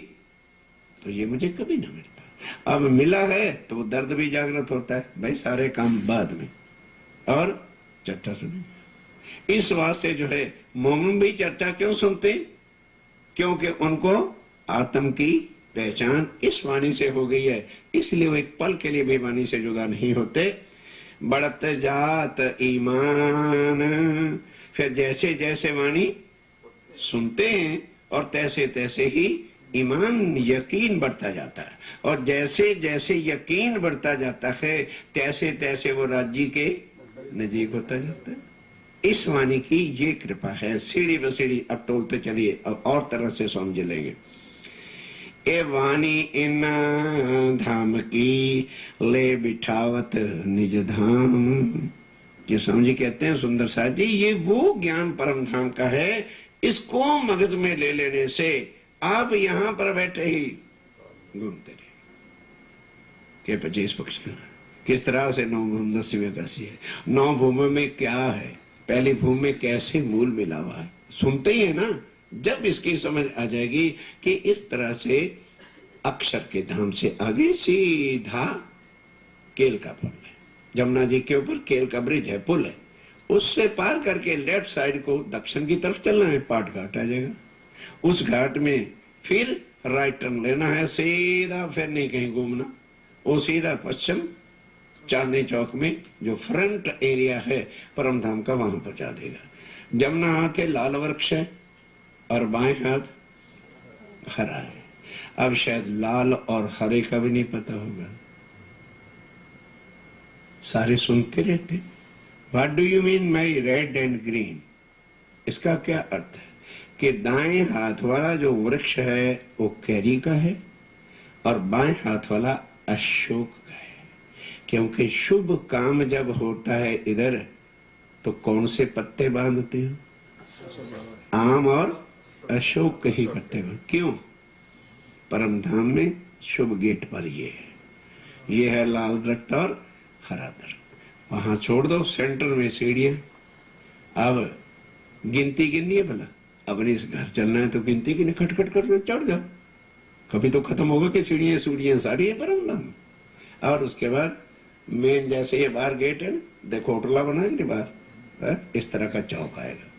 Speaker 1: तो ये मुझे कभी ना मिलता। अब मिला है तो दर्द भी जागृत होता है, भाई सारे काम बाद में और चर्चा सुनेंगे। इस वास्ते जो है मोमिन भी चर्चा क्यों सुनते? क्योंकि उनको आत्म की पहचान इस वाणी से हो गई है, इसलिए वो एक पल के लिए भी वाणी से जुदा नहीं होते। बढ़त जात ईमान, फिर जैसे जैसे वाणी सुनते हैं और तैसे तैसे ही ईमान यकीन बढ़ता जाता है, और जैसे जैसे यकीन बढ़ता जाता है तैसे तैसे वो राज्य के नजीक होता जाता है। इस वाणी की ये कृपा है। सीढ़ी ब सीढ़ी अब तोलते चलिए, अब और तरह से समझ लेंगे। ए वाणी इन धाम की ले बिठावत निज धाम। ये समझी कहते हैं सुंदर साथ जी, ये वो ज्ञान परम धाम का है, इसको मगज में ले लेने से आप यहां पर बैठे ही घूमते रहे के 25 पक्ष किस तरह से 9 भूमि 10वीं काशी है। 9 भूमि में क्या है? पहली भूमि में कैसे मूल मिला हुआ है, सुनते ही है ना। जब इसकी समझ आ जाएगी कि इस तरह से अक्षर के धाम से आगे सीधा केल का पुल है, जमुना जी के ऊपर केल का ब्रिज है, पुल है, उससे पार करके लेफ्ट साइड को दक्षिण की तरफ चलना है, पाट घाट आ जाएगा। उस घाट में फिर राइट टर्न लेना है, सीधा, फिर नहीं कहीं घूमना। वो सीधा पश्चिम चांदनी चौक में जो फ्रंट एरिया है परम धाम का, वहां पहुंचा देगा। जमना हाथ है लाल वृक्ष है और बाएं हाथ हरा है। अब शायद लाल और हरे का भी नहीं पता होगा, सारे सुनते रहते। What do you mean my red and green? इसका क्या अर्थ है कि दाएं हाथ वाला जो वृक्ष है वो कैरी का है और बाएं हाथ वाला अशोक का है। क्योंकि शुभ काम जब होता है इधर तो कौन से पत्ते बांधते हो? आम और अशोक के ही पत्ते बांध। क्यों? परम धाम में शुभ गेट पर ये है लाल दरख्त और हरा दरख्त। वहां छोड़ दो सेंटर में सीढ़ियां। अब गिनती गिननी है भला, अपने इस घर चलना है तो गिनती की खटखट कर चढ़ जाओ, कभी तो खत्म होगा कि सीढ़ियां सीढ़ियां सारी है परम धाम। और उसके बाद मेन जैसे ये बाहर गेट है, देखो होटला बना है बाहर, इस तरह का चौक आएगा।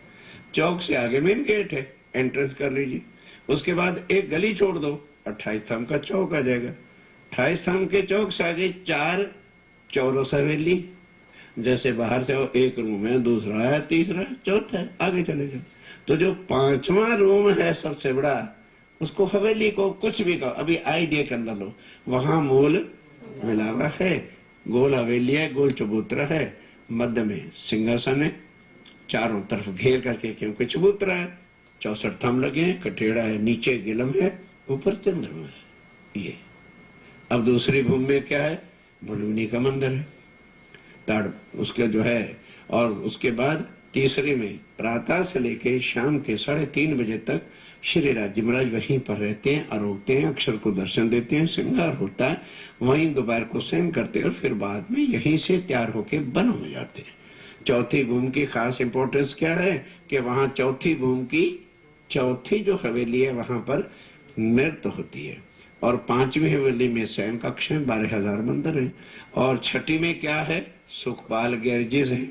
Speaker 1: चौक से आगे मेन गेट है, एंट्रेंस कर लीजिए। उसके बाद एक गली छोड़ दो, 28 थाम का चौक आ जाएगा। 28 थाम के चौक से आगे 4 चौरस हवेली, जैसे बाहर से वो एक रूम है, दूसरा है, तीसरा है, चौथा है, आगे चले जाओ। तो जो 5वां रूम है सबसे बड़ा, उसको हवेली को कुछ भी कहो, अभी आइडिया कर लो, वहां मूल मिलावा है। गोल हवेली है, गोल चबूतरा है, मध्य में सिंहासन है, चारों तरफ घेर करके, क्योंकि चबूतरा है, 64 थम लगे हैं, कठेड़ा है, नीचे गिलम है, ऊपर चंद्रमा है। ये अब दूसरी भूमि में क्या है? बलूनी का मंदिर है, ताड़ उसके जो है। और उसके बाद तीसरे में प्रातः से लेके शाम के 3:30 बजे तक श्री राज्य महाराज वहीं पर रहते हैं, आरोगते हैं, अक्षर को दर्शन देते हैं, श्रृंगार होता है, वहीं दोपहर को शयन करते हैं और फिर बाद में यहीं से तैयार होके बन हो जाते हैं। चौथी भूमि की खास इंपॉर्टेंस क्या है कि वहां चौथी भूमि की चौथी जो हवेली है वहां पर नृत्य होती है, और 5वीं हवेली में शयन कक्ष है, 12,000 मंदिर है, और 6ठी में क्या है? सुखपाल गैरेजेस है।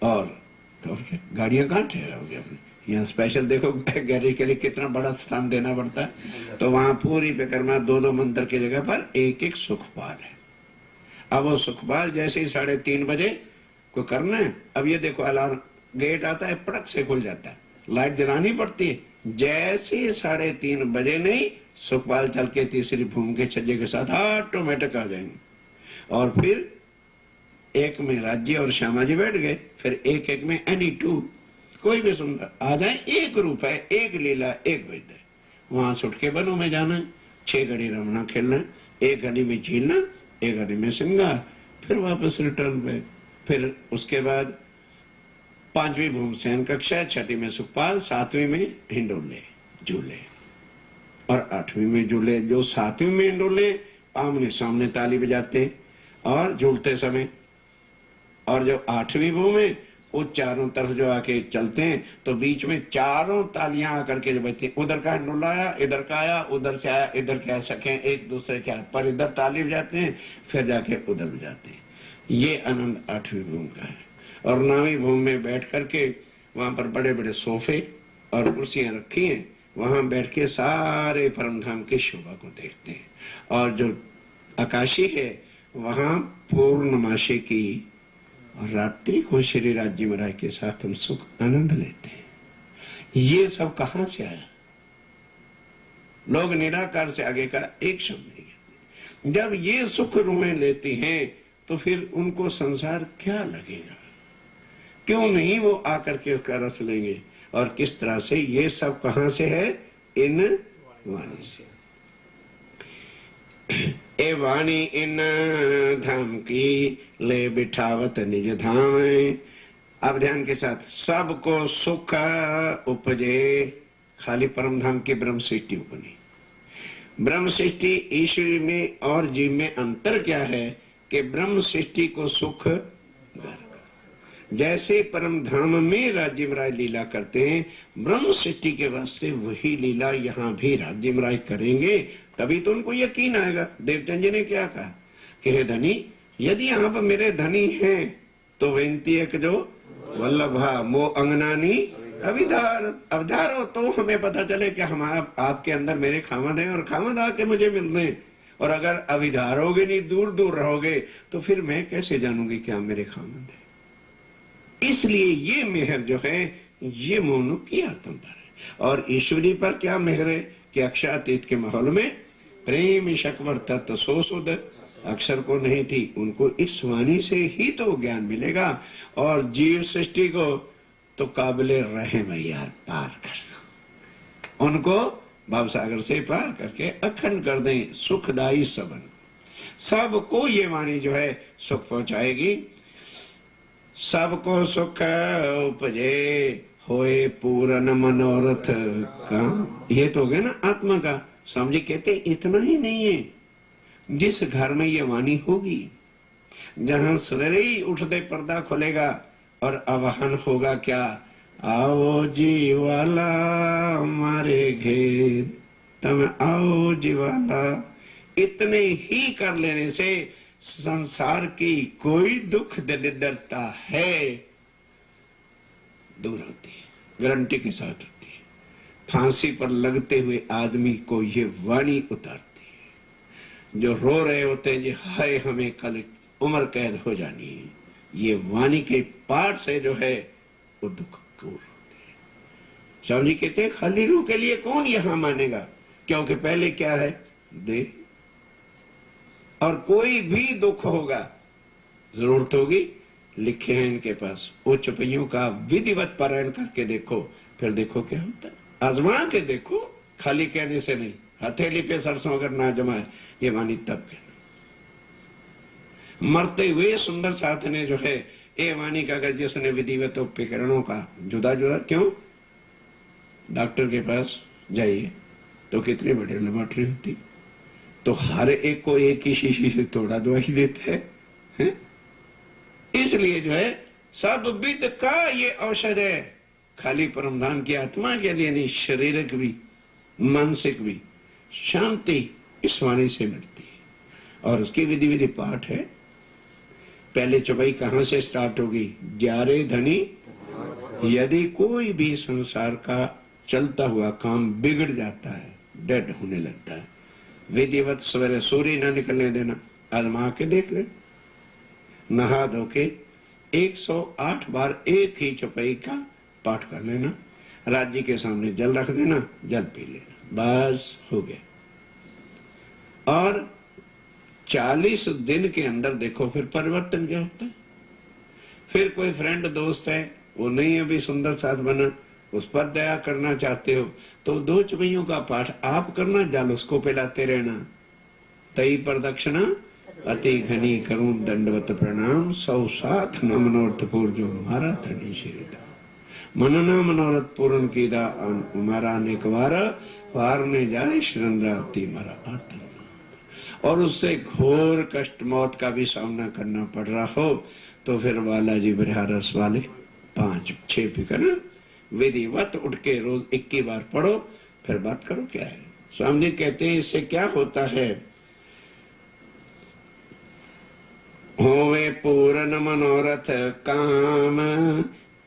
Speaker 1: और गाड़ियां कहाँ ठहराओगे अपने? यहाँ स्पेशल देखो गैरेज के लिए कितना बड़ा स्थान देना पड़ता है। तो वहां पूरी परिक्रमा 2-2 मंदिर की जगह पर एक सुखपाल है। अब वो सुखपाल जैसे ही 3:30 बजे को करना है, अब ये देखो अलार्म गेट आता है, पटक से खुल जाता है, लाइट जलानी पड़ती है। जैसे 3:30 बजे नहीं, सुखपाल चल के तीसरी भूमि के छज्जे के साथ ऑटोमेटिक आ जाएंगे। और फिर एक में राज्य और श्यामा जी बैठ गए, फिर एक में एनी 2 कोई भी सुंदर आ जाए, एक रूप है, एक लीला, एक वैद है। वहां सुट के बनों में जाना है, 6 घड़ी रमना खेलना, एक घड़ी में झीलना, एक घड़ी में श्रृंगार, फिर वापस रिटर्न पे। फिर उसके बाद 5वीं भूमि शयन कक्षा, 6ठी में सुखपाल, 7वीं में हिंडोले झूले, और 8वीं में झूले। जो 7वीं में हिंडोले आमने सामने ताली बजाते और झूलते समय, और जो 8वीं भूमि वो चारों तरफ जो आके चलते हैं, तो बीच में चारों तालियां आकर के जो बजती, उधर का हिंडोला आया, इधर का आया, उधर से आया, इधर कह सके एक दूसरे के हाथ पर, इधर ताली बजाते हैं, फिर जाके उधर बजाते हैं। ये आनंद 8वीं भूमि का है। और 9वीं भूमि में बैठ करके वहां पर बड़े बड़े सोफे और कुर्सियां रखी हैं, वहां बैठ के सारे परमधाम की शोभा को देखते हैं। और जो आकाशी है वहां पूर्णमासी की रात्रि को श्री राज्य महाराज के साथ हम सुख आनंद लेते हैं। ये सब कहां से आया? लोग निराकार से आगे का एक शब्द नहीं कहते। जब ये सुख रूहें लेती हैं तो फिर उनको संसार क्या लगेगा? क्यों नहीं वो आकर के उसका रस लेंगे? और किस तरह से ये सब कहां से है? इन वाणी से। ए वाणी इन धाम की ले बिठावत निज धाम। अब ध्यान के साथ, सबको सुख उपजे, खाली परम धाम की ब्रह्म सृष्टि उपनी। ब्रह्म सृष्टि ईश्वरी में और जीव में अंतर क्या है कि ब्रह्म सृष्टि को सुख जैसे परम धाम में राज्य महाराज लीला करते हैं, ब्रह्म सृष्टि के वास्ते वही लीला यहाँ भी राज्य महाराज करेंगे, तभी तो उनको यकीन आएगा। देवचंद जी ने क्या कहा कि हे धनी, यदि यहाँ पर मेरे धनी हैं तो विनती है कि जो वल्लभा मो अंगनानी अविधार अवधारो तो हमें पता चले कि हम आपके अंदर मेरे खामद हैं और खामद आके मुझे मिल रहे हैं। और अगर अविधारोगे नहीं, दूर दूर रहोगे, तो फिर मैं कैसे जानूंगी कि आप मेरे खामद हैं। इसलिए ये मेहर जो है ये मोनु की आत्म पर है। और ईश्वरी पर क्या मेहर है कि अक्षरातीत के माहौल में प्रेम शकवर तत्व सो सुध अक्षर को नहीं थी, उनको इस वाणी से ही तो ज्ञान मिलेगा। और जीव सृष्टि को तो काबिले रहम यार पार करना, उनको भवसागर से पार करके अखंड कर दें सुखदायी सबन। सबको ये वाणी जो है सुख पहुंचाएगी। सबको सुख उपजे होए पूर्ण मनोरथ का, ये तो हो गया ना आत्मा का। स्वामी जी कहते इतना ही नहीं है, जिस घर में ये वाणी होगी, जहां सवेरे उठते पर्दा खुलेगा और आवाहन होगा क्या, आओ जीवाला हमारे घेर, तब आओ जीवाला, इतने ही कर लेने से संसार की कोई दुख दरिद्रता है दूर होती है, गारंटी के साथ होती है। फांसी पर लगते हुए आदमी को ये वाणी उतारती है। जो रो रहे होते हैं, ये हाय हमें कल उम्र कैद हो जानी है, ये वाणी के पाठ से जो है वो दुख दूर होते हैं। स्वामी जी कहते हैं खाली रूह के लिए कौन यहां मानेगा, क्योंकि पहले क्या है देह, और कोई भी दुख होगा जरूरत होगी, लिखे हैं इनके पास, वो चौपाइयों का विधिवत पारायण करके देखो, फिर देखो क्या होता है। आजमा के देखो, खाली कहने से नहीं। हथेली पे सरसों अगर ना जमाए ये वाणी तब कहना। मरते हुए सुंदर साथ ने जो है ये वाणी का अगर जिसने विधिवत उपकरणों का जुदा जुदा, क्यों डॉक्टर के पास जाइए तो कितनी बड़ी लेबोरेटरी होती, तो हर एक को एक ही शीशी से थोड़ा दवाई देते हैं। इसलिए जो है सब विध का ये औषध है, खाली परमधाम की आत्मा के लिए नहीं, शारीरिक भी मानसिक भी शांति इस वाणी से मिलती है। और उसकी विधि विधि पाठ है। पहले चौपाई कहां से स्टार्ट होगी, ग्यारह धनी, यदि कोई भी संसार का चलता हुआ काम बिगड़ जाता है, डेड होने लगता है, विधिवत सवेरे सूर्य न निकलने देना, आजमा के देख ले, नहा धो के 108 बार एक ही चौपाई का पाठ कर लेना, राज्य के सामने जल रख देना, जल पी लेना, बस हो गया। और 40 दिन के अंदर देखो फिर परिवर्तन क्या होता है। फिर कोई फ्रेंड दोस्त है, वो नहीं अभी सुंदर साथ बना, उस पर दया करना चाहते हो तो 2 चौपाइयों का पाठ आप करना, जल उसको पिलाते रहना। तई प्रदक्षिणा अति घनी करूं दंडवत प्रणाम, 100 साथ न मनोरथ पूर जो मारा धनी श्रीदा, मनना मनोरथ पूर्ण कीदा मारा अनेक वार ने जाए श्रंद्रावती मारा आतन। और उससे घोर कष्ट मौत का भी सामना करना पड़ रहा हो तो फिर बालाजी बिहारस वाले 5-6 फिकर विधिवत उठ के रोज 21 बार पढ़ो, फिर बात करो क्या है। स्वामी जी कहते हैं इससे क्या होता है, होवे पूर्ण मनोरथ काम,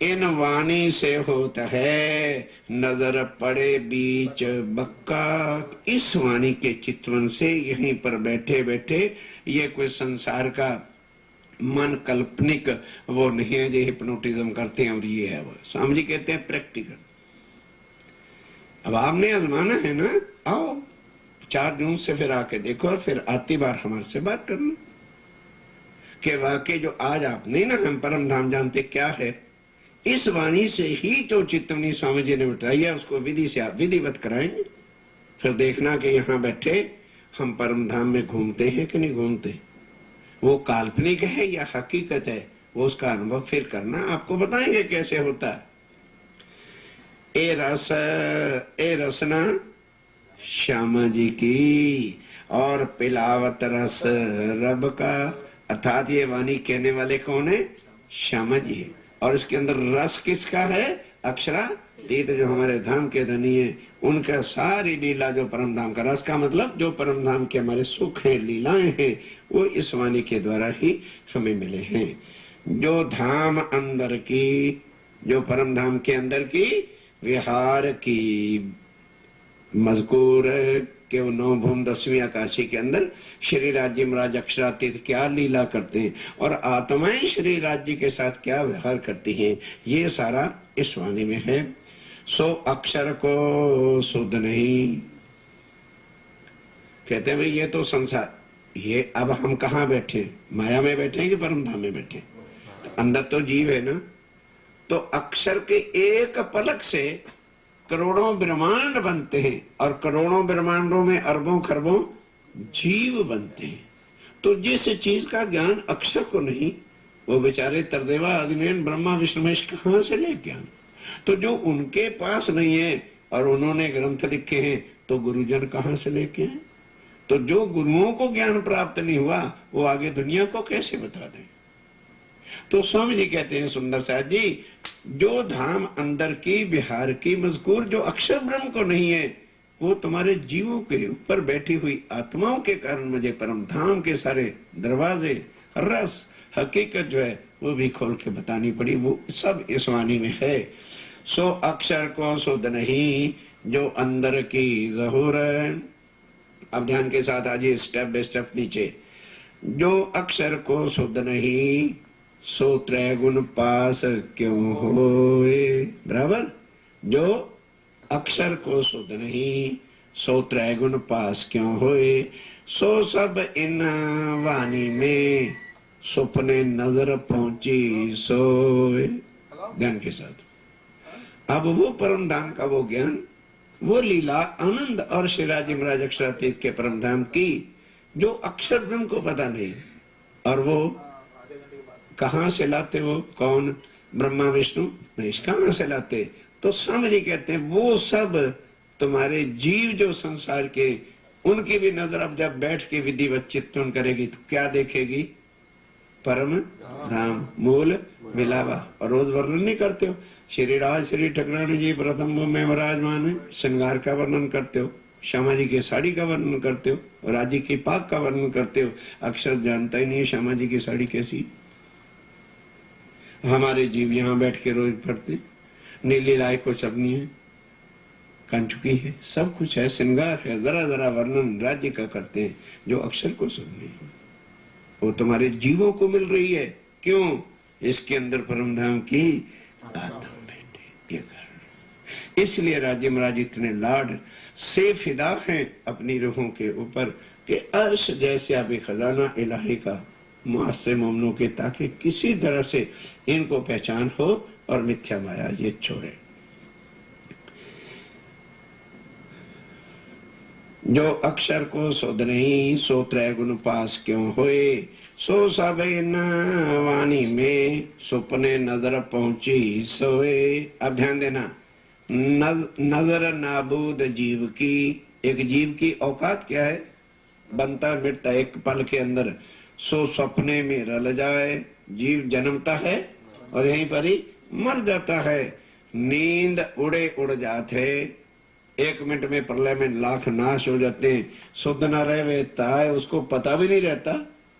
Speaker 1: इन वाणी से होता है नजर पड़े बीच बक्का। इस वाणी के चितवन से यहीं पर बैठे बैठे, ये कोई संसार का मन काल्पनिक वो नहीं है जो हिप्नोटिज्म करते हैं, और ये है वो स्वामी जी कहते हैं प्रैक्टिकल। अब आपने आजमाना है ना, आओ 4 जून से फिर आके देखो, और फिर आती बार हमारे से बात करना कि वाकई जो आज आप नहीं ना हम परम धाम जानते क्या है, इस वाणी से ही जो चितवनी स्वामी जी ने बताई है उसको विधि से आप विधिवत कराएंगे। फिर देखना कि यहाँ बैठे हम परम धाम में घूमते हैं कि नहीं घूमते, वो काल्पनिक है या हकीकत है, वो उसका अनुभव फिर करना, आपको बताएंगे कैसे होता है। ए रसना श्यामा जी की, और पिलावत रस रब का, अर्थात ये वाणी कहने वाले कौन है, श्यामा जी है। और इसके अंदर रस किसका है, अक्षरातीत जो हमारे धाम के धनी है, उनका सारी लीला जो परम धाम का, रस का मतलब जो परम धाम के हमारे सुख हैं, लीलाएं हैं, वो इस वाणी के द्वारा ही हमें मिले हैं। जो धाम अंदर की जो परम धाम के अंदर की विहार की मजकूर के नौ भूम 10वीं आकाशी के अंदर श्री राज्य महाराज अक्षरातीत क्या लीला करते हैं और आत्माएं श्री राज्य के साथ क्या व्यवहार करती हैं, ये सारा इस वाणी में है। सो अक्षर को सुध नहीं, कहते हैं भाई ये तो संसार, ये अब हम कहाँ बैठे, माया में बैठे हैं कि परम धाम में बैठे? तो अंदर तो जीव है ना, तो अक्षर के एक पलक से करोड़ों ब्रह्मांड बनते हैं और करोड़ों ब्रह्मांडों में अरबों खरबों जीव बनते हैं। तो जिस चीज का ज्ञान अक्षर को नहीं, वो बेचारे तरदेवा आदिमेन ब्रह्मा विष्णु महेश कहां से ले ज्ञान? तो जो उनके पास नहीं है और उन्होंने ग्रंथ लिखे हैं, तो गुरुजन कहां से लेके हैं? तो जो गुरुओं को ज्ञान प्राप्त नहीं हुआ, वो आगे दुनिया को कैसे बता दें? तो स्वामी जी कहते हैं सुंदर साहब जी, जो धाम अंदर की बिहार की मजकूर जो अक्षर ब्रह्म को नहीं है, वो तुम्हारे जीवों के ऊपर बैठी हुई आत्माओं के कारण मुझे परम धाम के सारे दरवाजे, रस, हकीकत जो है वो भी खोल के बतानी पड़ी। वो सब इस वाणी में है। सो अक्षर को सुध नहीं, जो अंदर की ज़हूर है। अब ध्यान के साथ आइए स्टेप बाय स्टेप नीचे। जो अक्षर को सुध नहीं, सो त्रैगुण पास क्यों होए। बराबर, जो अक्षर को सुध नहीं, सो त्रैगुण पास क्यों होए। सो सब इन वाणी में, सुपने नजर पहुंची सोए। ध्यान के साथ अब वो परम धाम का वो ज्ञान, वो लीला, आनंद और श्रीराजी महाराज अक्षरातीत के परम धाम की जो अक्षर ब्रह्म को पता नहीं, और वो कहां से लाते? वो कौन? ब्रह्मा विष्णु महेश कहां से लाते? तो स्वामी जी कहते हैं वो सब तुम्हारे जीव जो संसार के, उनकी भी नजर अब जब बैठ के विधिवत चिंतन करेगी तो क्या देखेगी? परम धाम, मूल मिलावा। और रोज वर्णन नहीं करते हो? श्री राज श्री ठकुरानी जी प्रथम में विराजमान है, श्रृंगार का वर्णन करते हो, श्यामा जी की साड़ी का वर्णन करते हो, राजी की पाक का वर्णन करते हो। अक्षर जानता ही नहीं है श्यामा जी की साड़ी कैसी। हमारे जीव यहाँ बैठ के रोज पढ़ते, नीली राय को सबनी है, कंचुकी है, सब कुछ है, श्रृंगार है, जरा जरा वर्णन राज्य का करते हैं, जो अक्षर को सुनने है वो तुम्हारे जीवों को मिल रही है। क्यों? इसके अंदर परम धाम की आत्मा बैठे, ये कारण। इसलिए राज्य महाराज इतने लाड से फिदा हैं अपनी रूहों के ऊपर कि अर्श जैसे अभी खजाना इलाही का मुआस्से मोमनों के, ताकि किसी तरह से इनको पहचान हो और मिथ्या माया ये छोड़े। जो अक्षर को सुध नहीं, सो त्रैगुण पास क्यों होए। सो सब इन वाणी में, सुपने नजर पहुंची सोए। अब ध्यान देना, नजर नाबूद जीव की, एक जीव की औकात क्या है? बनता मिटता एक पल के अंदर। सो सपने में रल जाए, जीव जन्मता है और यहीं पर ही मर जाता है। नींद उड़े उड़ जाते, 1 मिनट में प्रलय में लाख नाश हो जाते हैं। शुद्ध न रहे ताए, उसको पता भी नहीं रहता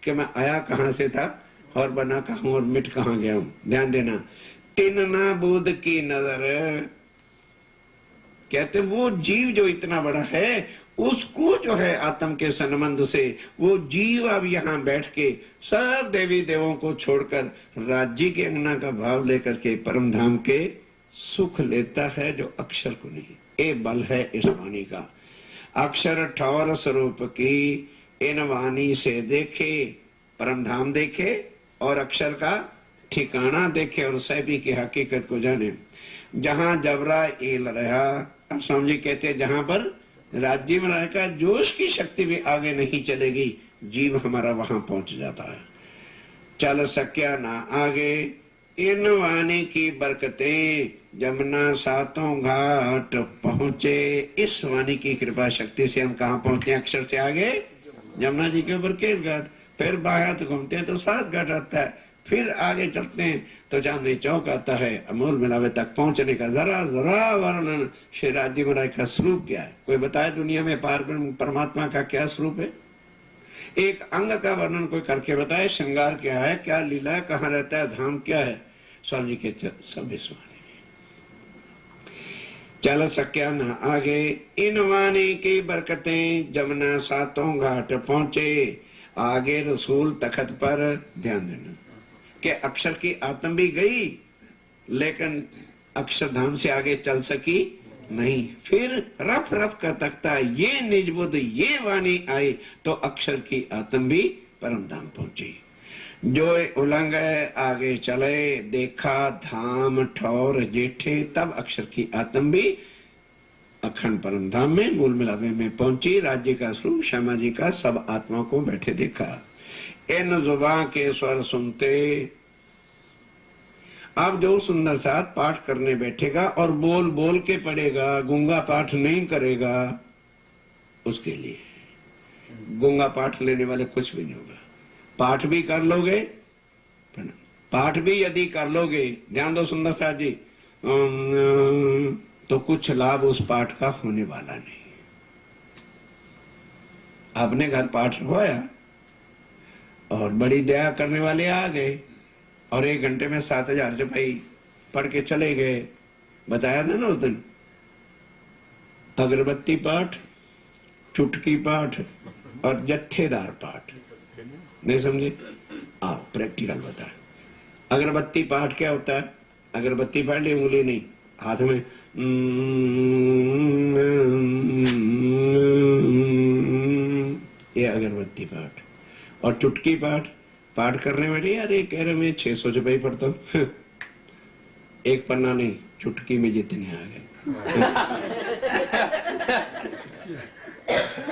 Speaker 1: कि मैं आया कहां से था और बना कहां और मिट कहां गया हूं। ध्यान देना, तिन ना बुध की नजर, कहते वो जीव जो इतना बड़ा है, उसको जो है आत्म के संबंध से वो जीव अब यहाँ बैठ के सब देवी देवों को छोड़कर राज्य के अंगना का भाव लेकर के परम धाम के सुख लेता है, जो अक्षर को नहीं। ये बल है इस वाणी का। अक्षर ठौर स्वरूप की इन वाणी से देखे, परम धाम देखे और अक्षर का ठिकाना देखे और सभी की हकीकत को जाने। जहां जबरा एल रहा, अब स्वामी जी कहते हैं जहां पर राज्य में रहकर जोश की शक्ति भी आगे नहीं चलेगी, जीव हमारा वहां पहुंच जाता है। चल सक्या ना आगे, इन वाणी की बरकतें, जमुना सातों घाट पहुंचे। इस वाणी की कृपा शक्ति से हम कहाँ पहुंचे? अक्षर से आगे जमुना जी के ऊपर केस घाट, फिर बाहर घूमते हैं तो 7 घाट आता है, फिर आगे चलते हैं तो चांदनी चौक आता है। अमूल मिलावे तक पहुंचने का जरा जरा वर्णन श्री राज्य महाराज का स्वरूप क्या है? कोई बताए दुनिया में पार परमात्मा का क्या स्वरूप है? एक अंग का वर्णन कोई करके बताए, श्रृंगार क्या है, क्या लीला है, कहाँ रहता है, धाम क्या है? स्वामी जी के सब विश्वास चल सक्या न आगे, इन वाणी की बरकतें जमुना सातों घाट पहुंचे। आगे रसूल तखत पर, ध्यान देना कि अक्षर की आत्म भी गई लेकिन अक्षरधाम से आगे चल सकी नहीं। फिर रफ रफ का तख्ता ये निज बुद्ध ये वाणी आई तो अक्षर की आत्म भी परम धाम पहुंची। जो उलंग आगे चले, देखा धाम ठौर जेठे, तब अक्षर की आत्म भी अखंड परम धाम में मूल मिलावे में पहुंची। राज्य का स्वरूप श्यामा जी का सब आत्मा को बैठे देखा। इन जुबां के स्वर सुनते, अब जो सुंदर साथ पाठ करने बैठेगा और बोल बोल के पढ़ेगा, गूंगा पाठ नहीं करेगा, उसके लिए गूंगा पाठ लेने वाले कुछ भी नहीं होगा। पाठ भी कर लोगे, पाठ भी यदि कर लोगे, ध्यान दो सुंदर साथ जी, तो कुछ लाभ उस पाठ का होने वाला नहीं। आपने घर पाठ रखवाया और बड़ी दया करने वाले आ गए और 1 घंटे में 7,000 रुपये पढ़ के चले गए। बताया था ना उस दिन, अगरबत्ती पाठ, चुटकी पाठ और जत्थेदार पाठ, नहीं समझे? आप प्रैक्टिकल बताए। अगरबत्ती पाठ क्या होता है? अगरबत्ती पढ़ ली, उंगली नहीं, हाथ में ये अगरबत्ती पाठ। और चुटकी पाठ, पाठ करने वाले अरे कह रहे मैं 600 रुपये पढ़ता हूं। एक पन्ना नहीं, चुटकी में जितने आ गए।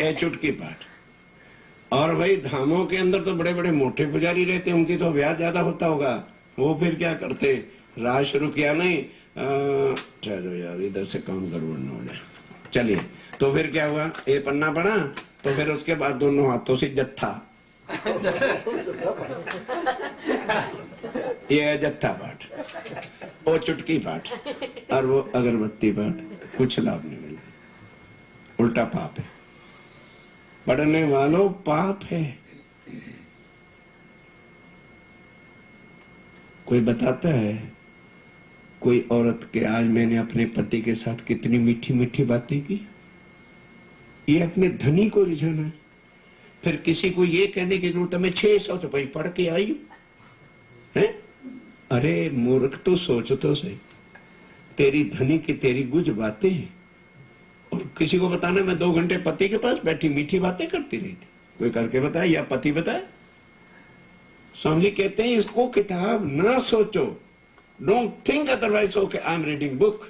Speaker 1: ये चुटकी पाठ। और भाई धामों के अंदर तो बड़े बड़े मोटे पुजारी रहते हैं, उनकी तो ब्याज ज्यादा होता होगा। वो फिर क्या करते, राज शुरू किया नहीं, चलो यार इधर से काम गड़बड़ न हो जाए, चलिए। तो फिर क्या हुआ, ये पन्ना पढ़ा तो फिर उसके बाद दोनों हाथों से जत्था, ये है जत्था पाठ, वो चुटकी पाठ और वो अगरबत्ती पाठ। कुछ लाभ नहीं मिला, उल्टा पाप है। पढ़ने वालों पाप है। कोई बताता है, कोई औरत के आज मैंने अपने पति के साथ कितनी मीठी मीठी बातें की, ये अपने धनी को रिझाना है। फिर किसी को ये कहने की जरूरत है मैं 600 रुपये पढ़ के आई हूं, है? अरे मूर्ख, तो सोच तो सही, तेरी धनी की तेरी गुज बातें हैं और किसी को बताना मैं 2 घंटे पति के पास बैठी मीठी बातें करती रही थी। कोई करके बताए या पति बताए? स्वामी जी कहते हैं इसको किताब ना सोचो, don't think otherwise okay I am reading book.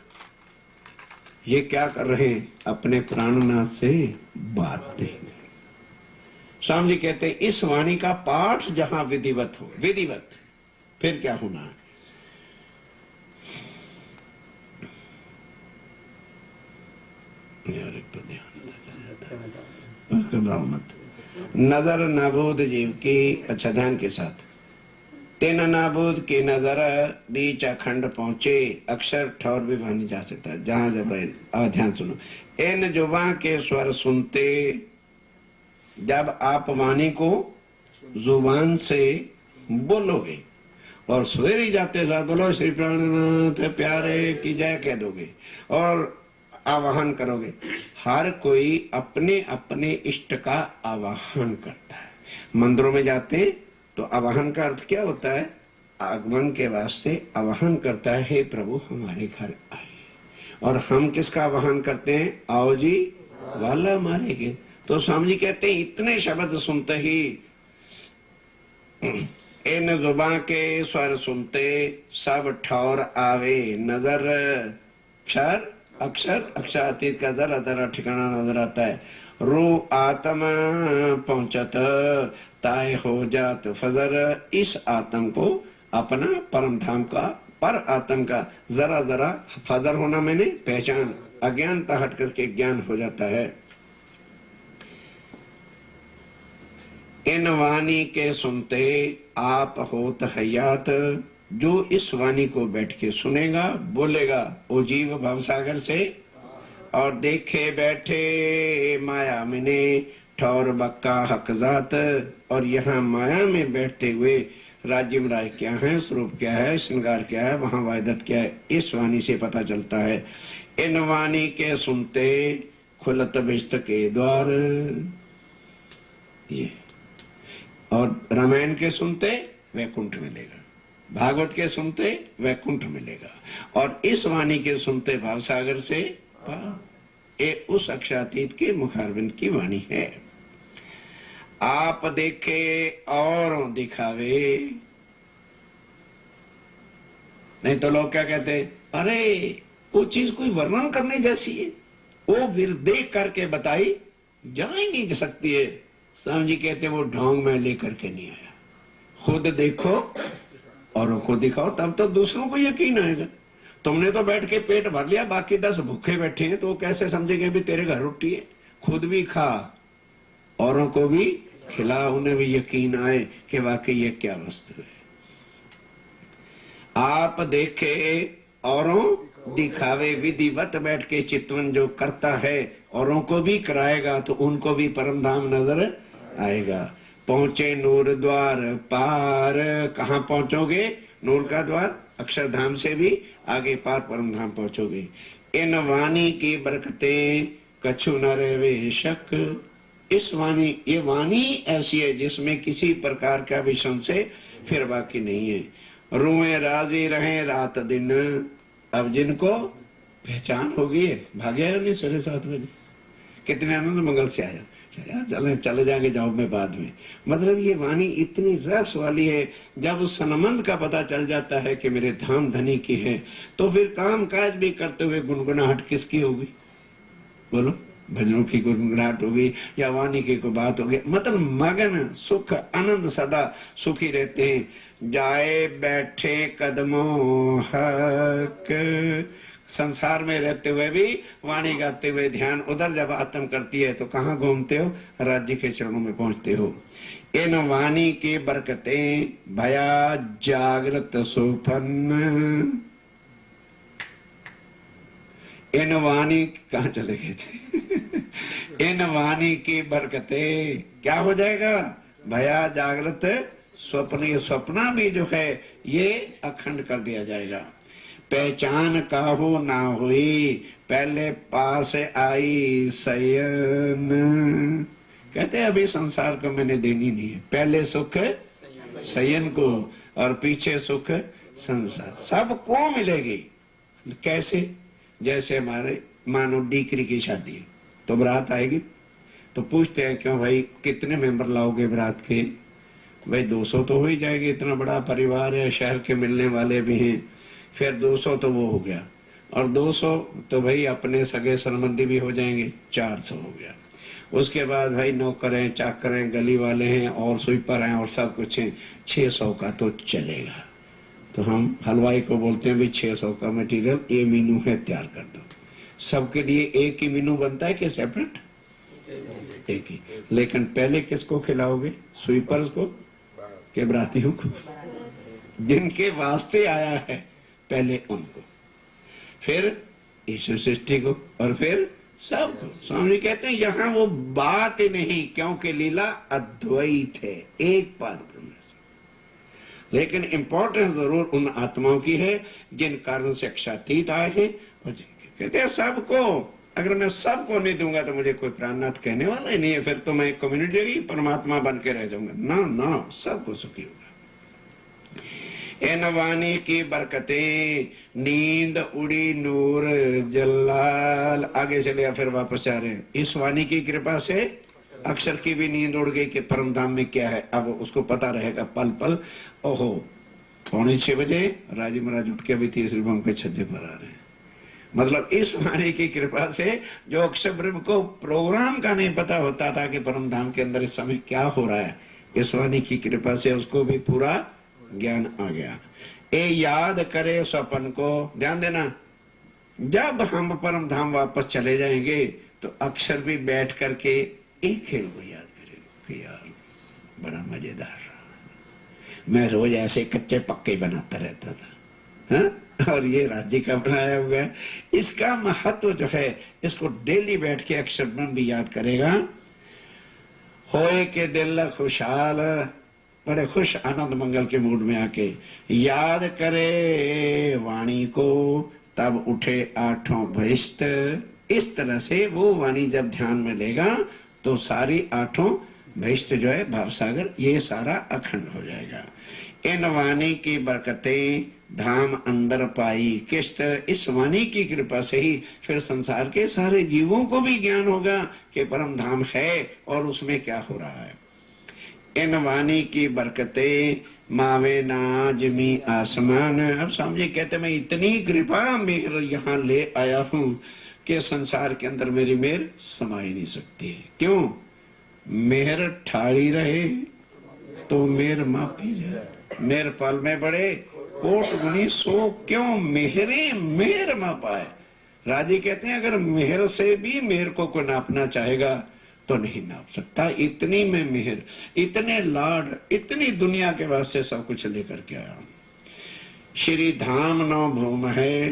Speaker 1: ये क्या कर रहे हैं, अपने प्राणनाथ से बातें। स्वामी जी कहते हैं इस वाणी का पाठ जहां विधिवत हो, विधिवत, फिर क्या होना है? यार एक तो ध्यान मत, नजर नाबूद जीव की, अच्छा ध्यान के साथ, तेन नाबूद की नजर बीच अखंड पहुंचे, अक्षर ठौर भी भानी जा सकता है जहां जब ध्यान सुनो। इन जुबां के स्वर सुनते, जब आप वाणी को जुबान से बोलोगे और सवेरे जाते साथ बोलो श्री प्राणनाथ प्यारे की जय कह दोगे और आवाहन करोगे। हर कोई अपने अपने इष्ट का आवाहन करता है। मंदिरों में जाते हैं तो आवाहन का अर्थ क्या होता है? आगमन के वास्ते आवाहन करता है, हे प्रभु हमारे घर आइए। और हम किसका आवाहन करते हैं? आओ जी वाला मारेंगे। तो स्वामी जी कहते हैं इतने शब्द सुनते ही, इन जुबां के स्वर सुनते सब ठौर आवे नजर। क्षर अक्षर, अक्षरातीत का जरा जरा ठिकाना नजर आता है। रू आत्म पहुंचत ताय हो जात फजर। इस आत्म को अपना परम धाम का, पर आत्म का जरा जरा फजर होना मैंने पहचान, अज्ञानता हट करके ज्ञान हो जाता है। इन वाणी के सुनते आप होत हयात। जो इस वाणी को बैठ के सुनेगा बोलेगा वो जीव भवसागर से, और देखे बैठे माया मिने ठौर बक्का हकजात। और यहाँ माया में बैठते हुए राज्य राय क्या है, स्वरूप क्या है, श्रृंगार क्या है, वहां वायदत क्या है, इस वाणी से पता चलता है। इन वाणी के सुनते खुलत बिस्त के द्वार। ये और रामायण के सुनते वैकुंठ मिलेगा, भागवत के सुनते वैकुंठ मिलेगा, और इस वाणी के सुनते भावसागर से पार। ये उस अक्षरातीत के मुखारविंद की वाणी है। आप देखे और दिखावे, नहीं तो लोग क्या कहते हैं, अरे वो चीज कोई वर्णन करने जैसी है, वो फिर देख करके बताई जा ही नहीं सकती है। स्वामी जी कहते वो ढोंग में लेकर के नहीं आया, खुद देखो और को दिखाओ, तब तो दूसरों को यकीन आएगा। तुमने तो बैठ के पेट भर लिया, बाकी 10 भूखे बैठे हैं, तो वो कैसे समझेंगे भी तेरे घर रोटी है। खुद भी खा, औरों को भी खिला, उन्हें भी यकीन आए कि वाकई ये क्या वस्तु है। आप देखे औरों दिखावे, विधिवत बैठ के चितवन जो करता है औरों को भी कराएगा, तो उनको भी परम धाम नजर आएगा। पहुंचे नूर द्वार पार, कहां पहुंचोगे? नूर का द्वार, अक्षरधाम से भी आगे पार परम धाम पहुंचोगे। इन वाणी की बरकतें कछु न रहे शक। इस वाणी, ये वाणी ऐसी है जिसमें किसी प्रकार का भी संशय फिर बाकी नहीं है। रोए राजी रहे रात दिन। अब जिनको पहचान होगी, भाग्य है नहीं 7:30 बजे, कितने आनंद मंगल से आया, चले जाएंगे जॉब में बाद में। मतलब ये वाणी इतनी रस वाली है, जब उस सनमंद का पता चल जाता है कि मेरे धाम धनी की है, तो फिर काम काज भी करते हुए गुनगुनाहट किसकी होगी? बोलो, भजनों की गुनगुनाहट होगी या वाणी की कोई बात होगी? मतलब मगन सुख आनंद सदा सुखी रहते हैं। जाए बैठे कदमों हक, संसार में रहते हुए भी वाणी गाते हुए ध्यान उधर जब आत्म करती है तो कहाँ घूमते हो? राज्य के चरणों में पहुंचते हो। इन वाणी की बरकतें भया जागृत सुपन्न। इन वाणी कहाँ चले गए थे इन वाणी की बरकतें क्या हो जाएगा? भया जागृत स्वप्न। ये स्वप्न भी जो है ये अखंड कर दिया जाएगा। पहचान काहू ना हुई, पहले पास आई शयन। कहते हैं अभी संसार को मैंने देनी नहीं है, पहले सुख शयन को और पीछे सुख संसार, सबको मिलेगी। कैसे? जैसे हमारे मानो डीकरी की शादी है तो बारात आएगी, तो पूछते हैं क्यों भाई कितने मेंबर लाओगे बारात के? भाई 200 तो हो ही जाएगी, इतना बड़ा परिवार है, शहर के मिलने वाले भी हैं। फिर 200 तो वो हो गया, और 200 तो भाई अपने सगे संबंधी भी हो जाएंगे, 400 हो गया। उसके बाद भाई नौकर हैं, चाकर हैं, गली वाले हैं, और स्वीपर हैं, और सब कुछ हैं, 600 का तो चलेगा। तो हम हलवाई को बोलते हैं भाई 600 का मटेरियल ये मीनू है, तैयार कर दो। सबके लिए एक ही मीनू बनता है कि सेपरेट? एक ही। लेकिन पहले किसको खिलाओगे? स्वीपर्स को के बरातियों को? जिनके वास्ते आया है पहले उनको, फिर ईश्वर सृष्टि को, और फिर सबको। स्वामी कहते हैं यहाँ वो बात ही नहीं, क्योंकि लीला अद्वैत है, एक पाद ब्रह्म। लेकिन इंपॉर्टेंस जरूर उन आत्माओं की है जिन कारण से अक्षातीत आए हैं, और जिनके कहते हैं सबको। अगर मैं सबको नहीं दूंगा तो मुझे कोई प्राणनाथ कहने वाला ही नहीं है, फिर तो मैं कम्युनिटी ही परमात्मा बन के रह जाऊंगा। ना ना, सबको सुखी होगा। इन वाणी की बरकतें नींद उड़ी नूर जलाल। आगे चले फिर वापस आ रहे हैं। इस वाणी की कृपा से अक्षर की भी नींद उड़ गई कि परम धाम में क्या है, अब उसको पता रहेगा पल पल। ओहो, 5:45 बजे राजी महाराज उठ के अभी तीसरी बम के छज्जे पर आ रहे हैं। मतलब इस वाणी की कृपा से जो अक्षर ब्रह्म को प्रोग्राम का नहीं पता होता था कि परम धाम के अंदर इस समय क्या हो रहा है, इस वाणी की कृपा से उसको भी पूरा ज्ञान आ गया। ए याद करे स्वपन को। ध्यान देना, जब हम परम धाम वापस चले जाएंगे तो अक्षर भी बैठ करके एक खेल को याद करेगा, यार बड़ा मजेदार रहा, मैं रोज ऐसे कच्चे पक्के बनाता रहता था, हा? और ये राज्य का बनाया हुआ है। इसका महत्व जो है, इसको डेली बैठ के अक्षर ब्रह्म भी याद करेगा। होए के दिल खुशहाल, बड़े खुश आनंद मंगल के मूड में आके याद करे वाणी को, तब उठे आठों बहिष्ठ। इस तरह से वो वाणी जब ध्यान में लेगा तो सारी आठों बहिष्ठ जो है भावसागर ये सारा अखंड हो जाएगा। इन वाणी की बरकतें धाम अंदर पाई किस्त। इस वाणी की कृपा से ही फिर संसार के सारे जीवों को भी ज्ञान होगा कि परम धाम है और उसमें क्या हो रहा है। इन वाणी की बरकतें मावे नाजमी आसमान। अब समझे, कहते मैं इतनी कृपा मेहर यहाँ ले आया हूं कि संसार के अंदर मेरी मेहर समा ही नहीं सकती। क्यों? मेहर ठाड़ी रहे तो मेहर मापी जाए। मेहर पल में बढ़े कोट गुनी सो क्यों मेहरे मेहर मापाए। राजी कहते हैं अगर मेहर से भी मेहर को कोई नापना चाहेगा तो नहीं नाप सकता। इतनी में मेहर, इतने लाड, इतनी दुनिया के वास्ते सब कुछ लेकर के आया। श्री धाम नौ भूम है।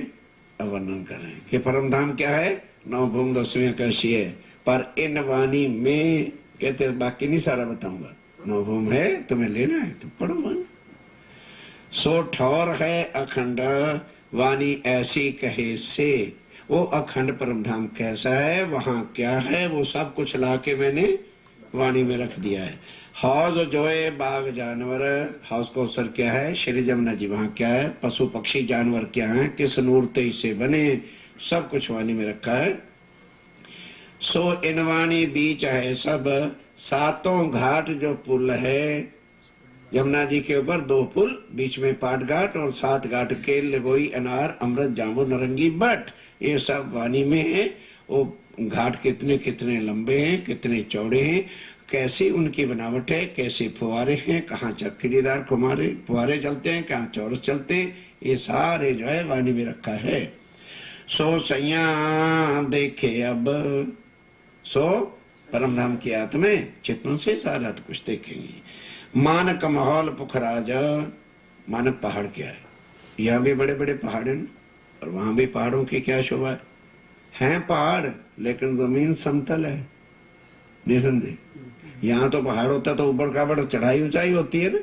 Speaker 1: अब वर्णन करें कि परम धाम क्या है। नौ भूम 10वीं कैसी है, पर इन वाणी में कहते बाकी नहीं सारा बताऊंगा। नौ भूम है, तुम्हें लेना है तो पढ़ो मन। सो ठौर है अखंड वाणी ऐसी कहे से। वो अखंड परम धाम कैसा है, वहां क्या है, वो सब कुछ लाके मैंने वाणी में रख दिया है। हौज जोए बाग जानवर। हौज कौसर क्या है, श्री जमुना जी वहां क्या है, पशु पक्षी जानवर क्या है, किस नूर तेज से बने, सब कुछ वाणी में रखा है। सो इन वाणी बीच है सब। सातों घाट जो पुल है यमुना जी के ऊपर 2 पुल, बीच में पाट घाट और 7 घाट केल लगोई अनार अमृत जामुन नारंगी बट, ये सब वाणी में है। वो घाट कितने कितने लंबे हैं, कितने चौड़े हैं, कैसी उनकी बनावट है, कैसे फुहारे हैं, कहाँ चक्रीदार फुहारे चलते हैं, कहाँ चौरस चलते हैं, ये सारे जो है वाणी में रखा है। सो सैया देखे अब। सो परम धाम की आत्मा चित्तों से सारा कुछ देखेंगे। मानक माहौल पुखराज। मानक पहाड़ क्या है, यहाँ भी बड़े बड़े पहाड़ हैं और वहां भी पहाड़ों की क्या शोभा है। हैं पहाड़ लेकिन जमीन समतल है, नहीं समझे। यहाँ तो पहाड़ होता तो ऊपर का बड़ा चढ़ाई ऊंचाई होती है ना।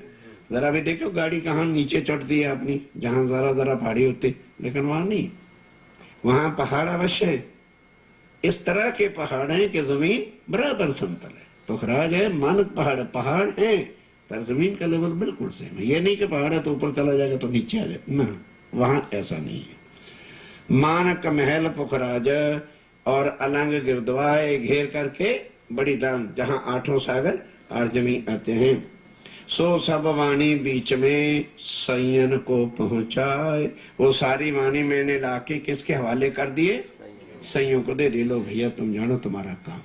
Speaker 1: जरा भी देखो गाड़ी कहाँ नीचे चढ़ती है अपनी, जहां जरा जरा पहाड़ी होती, लेकिन वहां नहीं, वहां पहाड़ अवश्य है। इस तरह के पहाड़ हैं कि जमीन बराबर समतल है। पुखराज है मानक पहाड़, पहाड़ है पर जमीन का लेवल बिल्कुल सेम है। ये नहीं कि पहाड़ है तो ऊपर चला जाएगा तो नीचे आ जाए ना, वहां ऐसा नहीं है। मानक महल पुखराज और अलंग गिरद्वाए घेर करके बड़ी दान, जहां 8 सागर 8 जमीन आते हैं। सो सब वाणी बीच में संयन को पहुंचाए। वो सारी वाणी मैंने लाके किसके हवाले कर दिए, संयम को दे दी। लो भैया तुम जानो तुम्हारा काम।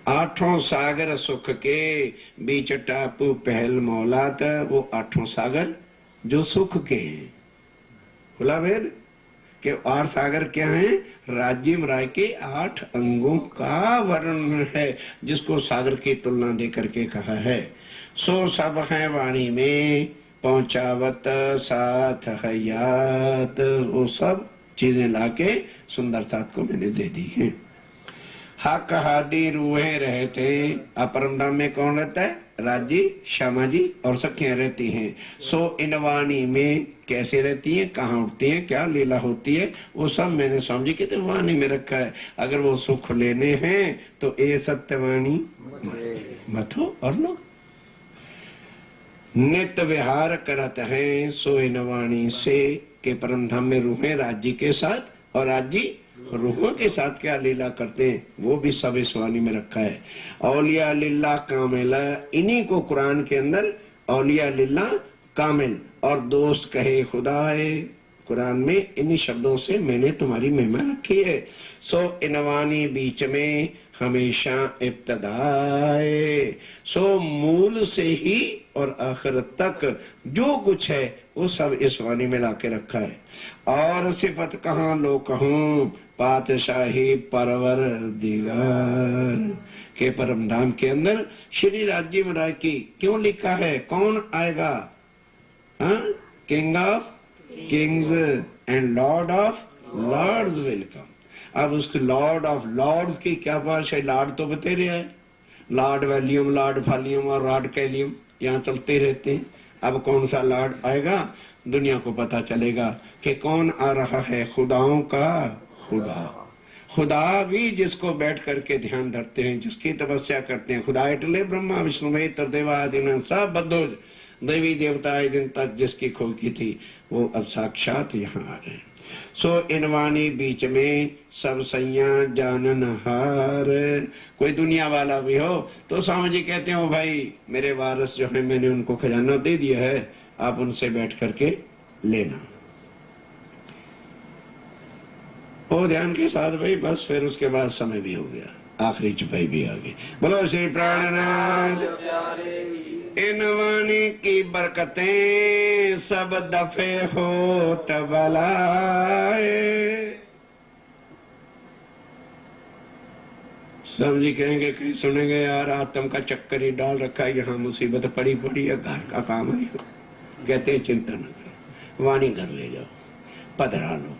Speaker 1: 8 सागर सुख के बीच टापू पहल मौलात। वो 8 सागर जो सुख के हैं, खुला वेद के 8 सागर क्या हैं, राजीव राय के 8 अंगों का वर्णन है, जिसको सागर की तुलना दे करके कहा है। सो सब है वाणी में पहुंचावत साथ हयात। वो सब चीजें लाके सुंदरता को मैंने दे दी है। हक हादी रूहें रहते। अपरम धाम में कौन रहता है, राजी श्यामा जी और सखियां रहती हैं। सो इन वाणी में कैसे रहती हैं, कहाँ उठती हैं, क्या लीला होती है, वो सब मैंने समझी कि वाणी में रखा है। अगर वो सुख लेने हैं तो ये सत्यवाणी मत हो। और लोग नित्य विहार करत हैं सो इन वाणी से, के परम धाम में रूहें राज्य के साथ और राज्य रूहों के साथ क्या लीला करते हैं, वो भी सब इस वाणी में रखा है। औलिया लिल्ला कामिल, इन्हीं को कुरान के अंदर औलिया लिल्ला कामिल और दोस्त कहे खुदाए। कुरान में इन्हीं शब्दों से मैंने तुम्हारी महिमा रखी है। सो इन वाणी बीच में हमेशा इब्तदाए। सो मूल से ही और आखिर तक जो कुछ है वो सब इस वाणी में लाके रखा है। और सिफत कहाँ लो कहूं पातशाही परवर दिगार, के परम धाम के अंदर श्री राजीव राय की क्यों लिखा है, कौन आएगा, king of kings and lord of lords will come. अब उसके लॉर्ड ऑफ लॉर्ड्स की क्या भाषा है, लॉर्ड तो बतेरे है, लॉर्ड वैल्यूम, लॉर्ड फॉल्यूम और लॉर्ड कैलियम यहाँ चलते रहते हैं। अब कौन सा लॉर्ड आएगा, दुनिया को पता चलेगा कि कौन आ रहा है, खुदाओं का खुदा। खुदा भी जिसको बैठ करके ध्यान धरते हैं, जिसकी तपस्या करते हैं, खुदा इटले ब्रह्मा विष्णु महेश्वर देवादिन सब बद्धोज देवी देवता दिन तक जिसकी खोज की थी, वो अब साक्षात यहाँ आ गए। सो इनवानी बीच में सब सैया जानन हार। कोई दुनिया वाला भी हो तो स्वामी जी कहते हो भाई मेरे वारस जो है, मैंने उनको खजाना दे दिया है, आप उनसे बैठ करके लेना। वो ध्यान के साथ भाई बस, फिर उसके बाद समय भी हो गया, आखिरी चुपाई भी आ गई। बोलो श्री प्राणनाथ। इन वाणी की बरकतें सब दफे हो तबलाए। सब जी कहेंगे कहीं सुनेंगे यार आत्म का चक्कर ही डाल रखा है, यहाँ मुसीबत पड़ी पड़ी है, घर का काम है। कहते हैं चिंता न करो, वाणी घर ले जाओ, पधरा लो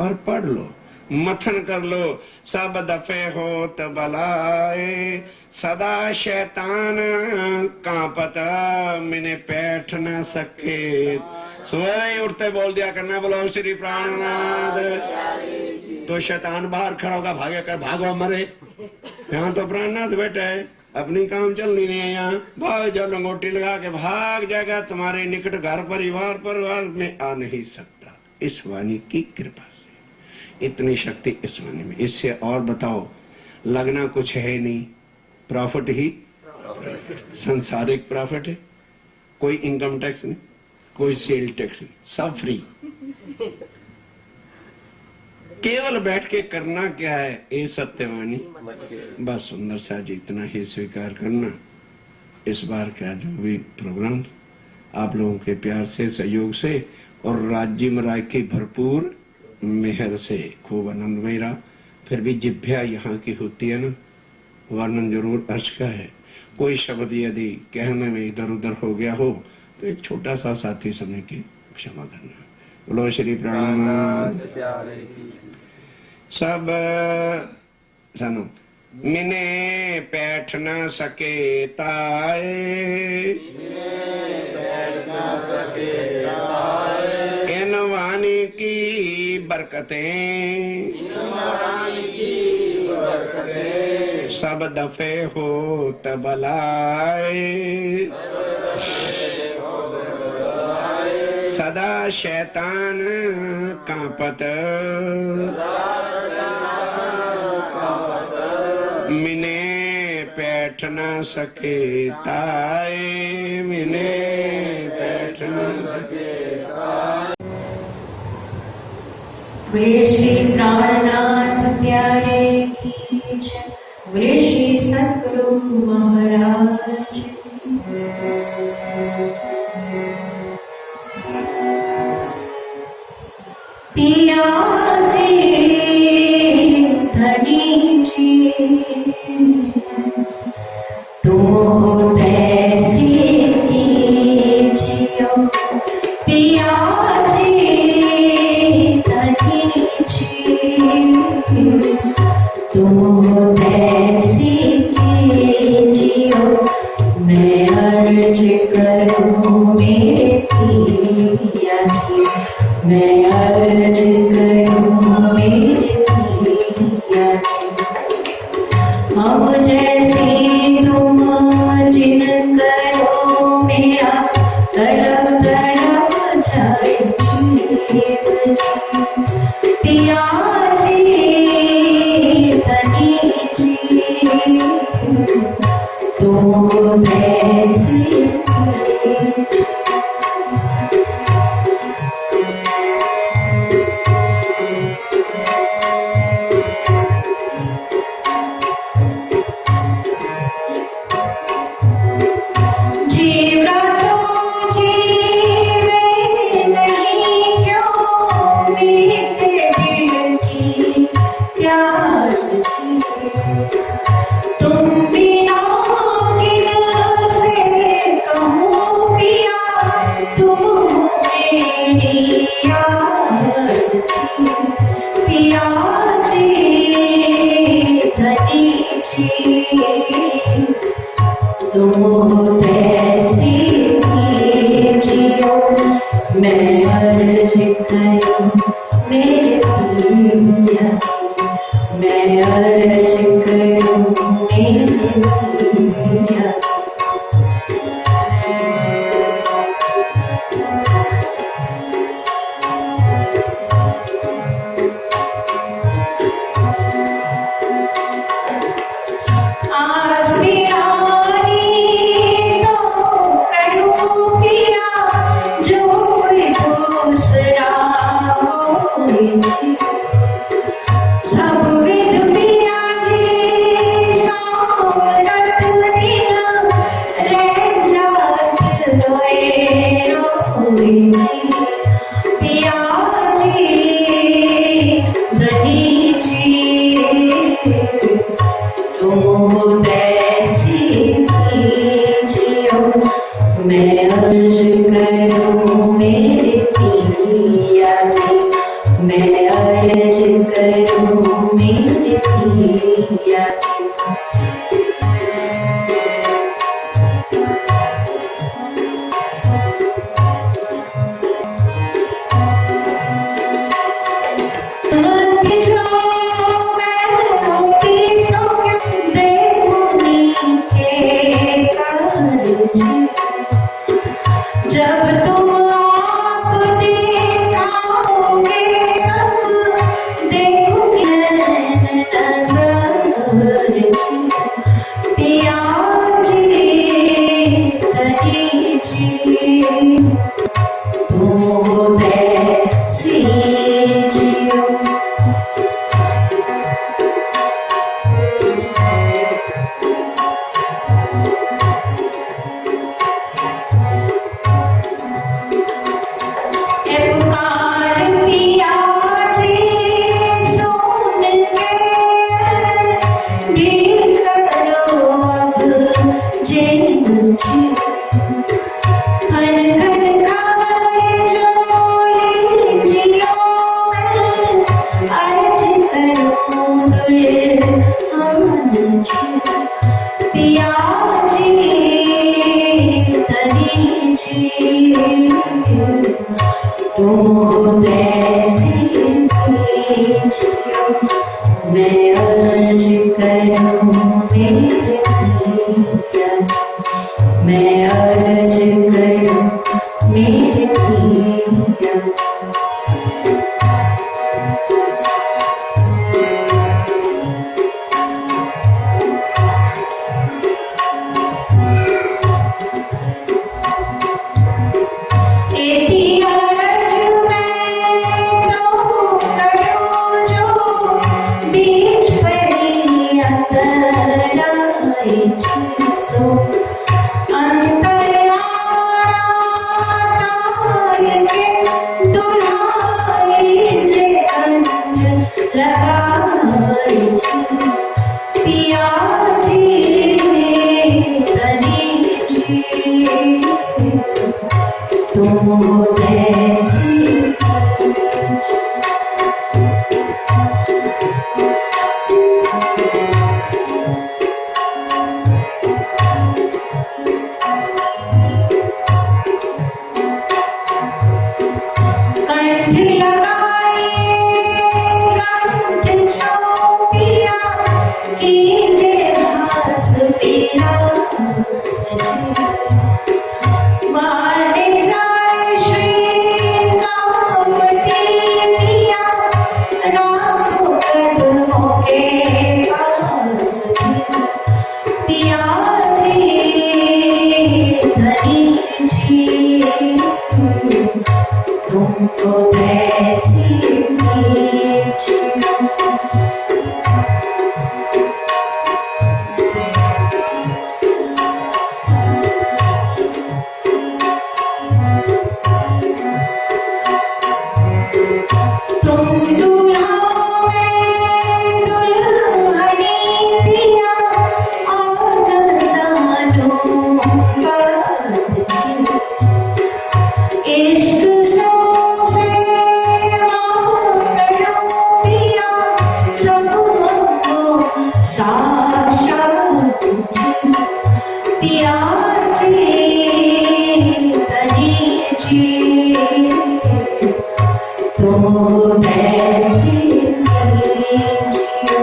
Speaker 1: और पढ़ लो, मथन कर लो। सब दफे हो तबलाए, सदा शैतान कांपत मिने बैठ न सके। सवेरे ही उठते बोल दिया करना, बोलो श्री प्राणनाथ। तो शैतान बाहर खड़ा होगा, भागे कर भागो मरे। यहाँ तो प्राणनाथ बैठा है, अपनी काम चल नहीं है, यहाँ भाग जाओ, लंगोटी लगा के भाग जाएगा, तुम्हारे निकट घर परिवार में आ नहीं सकता। इस वाणी की कृपा से इतनी शक्ति इस वाणी में। इससे और बताओ, लगना कुछ है नहीं, प्रॉफिट ही संसारिक प्रॉफिट है। कोई इनकम टैक्स नहीं, कोई सेल टैक्स नहीं, सब फ्री। केवल बैठ के करना क्या है, ये सत्यवाणी बस। सुंदर सा जी इतना ही स्वीकार करना। इस बार का जो भी प्रोग्राम आप लोगों के प्यार से, सहयोग से और राज्य मराय की भरपूर मेहर से खूब आनंदमय रहा। फिर भी जिभ्या यहाँ की होती है ना, वर्णन जरूर अर्ज का है। कोई शब्द यदि कहने में इधर उधर हो गया हो तो एक छोटा सा साथी समय की क्षमा करना। बोलो श्री प्राणनाथ। सब सुनो, मिने बैठ न सके ताए, इन वाणी की बरकतें सब दफे हो तबलाए। सदा शैतान कांपत मिने बैठ न सके ताए, मिने बैठ न सके ताए।
Speaker 2: वे श्री प्राणनाथ प्यारे की जय, वे श्री सद्गुरु महाराज की पिया जी धनी जी तुम तैसे कीजियो। पिया जी धनी जी तुम तैसे कीजियो। मैं अर्ज करूं मेरे पिया जी, मैं अर्ज करूं मेरे पिया जी। हम जैसे तुम जिन करो मेरा तलब तलब जाए जीव जी। पिया जी धनी जी तुम ऐसे मैं अर्ज करूं मेरे पिया जी, मैं अर्ज करूं मेरे पिया जी। जब तुम आप दिखाओगे तब देखोगे नजर पिया जी तनी जी, तुम कैसी जियो। पिया जी तनी जी, तुम कैसी जियो। मैं अर्ज करूं मेरे पिया, मैं अर्ज करूं मेरे पिया। पिया जी तनी जी, तुम कैसी कंठ लगाए कंठ सौंपिया, कीजे हास पीड़ा सजी। माने जाए श्री नामती पिया, राखो कदमों के पास जी। पिया जी धनी जी, तुमको कैसी जियो। तुम दुल्हा मैं दुल्हनी पिया, और न जानो बात जी। इश्क से करो पिया, सबको साक्षात जी। पिया जी तनी जी, तुम कैसी जियो।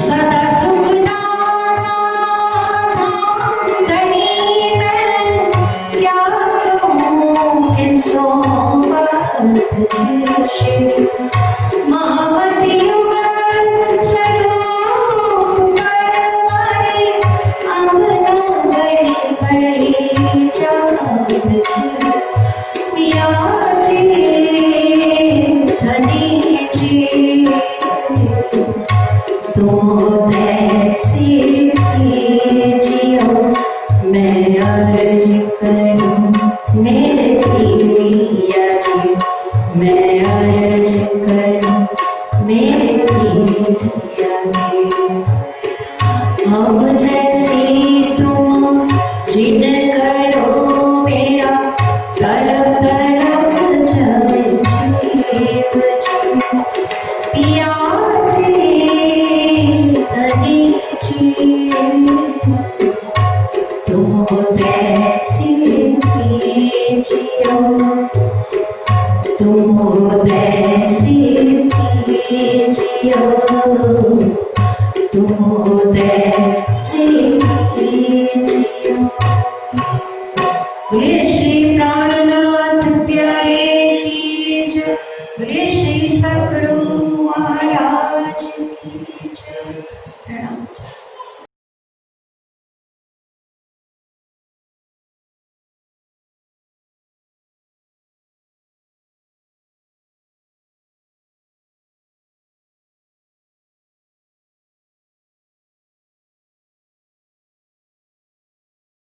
Speaker 2: सदा सुखदाता धनी मैं, क्या कहूँ किन सोमवत जी। महामती युगल सरूप कर मारे, अंगना गली बड़ी चाँद जी। पिया जी धनी जी, तुम कैसी जियो। मैं अर्ज करूं मेरे पिया तुम उदयसी कीजियो, तुम उदयसी कीजियो। बोलिए श्री प्राण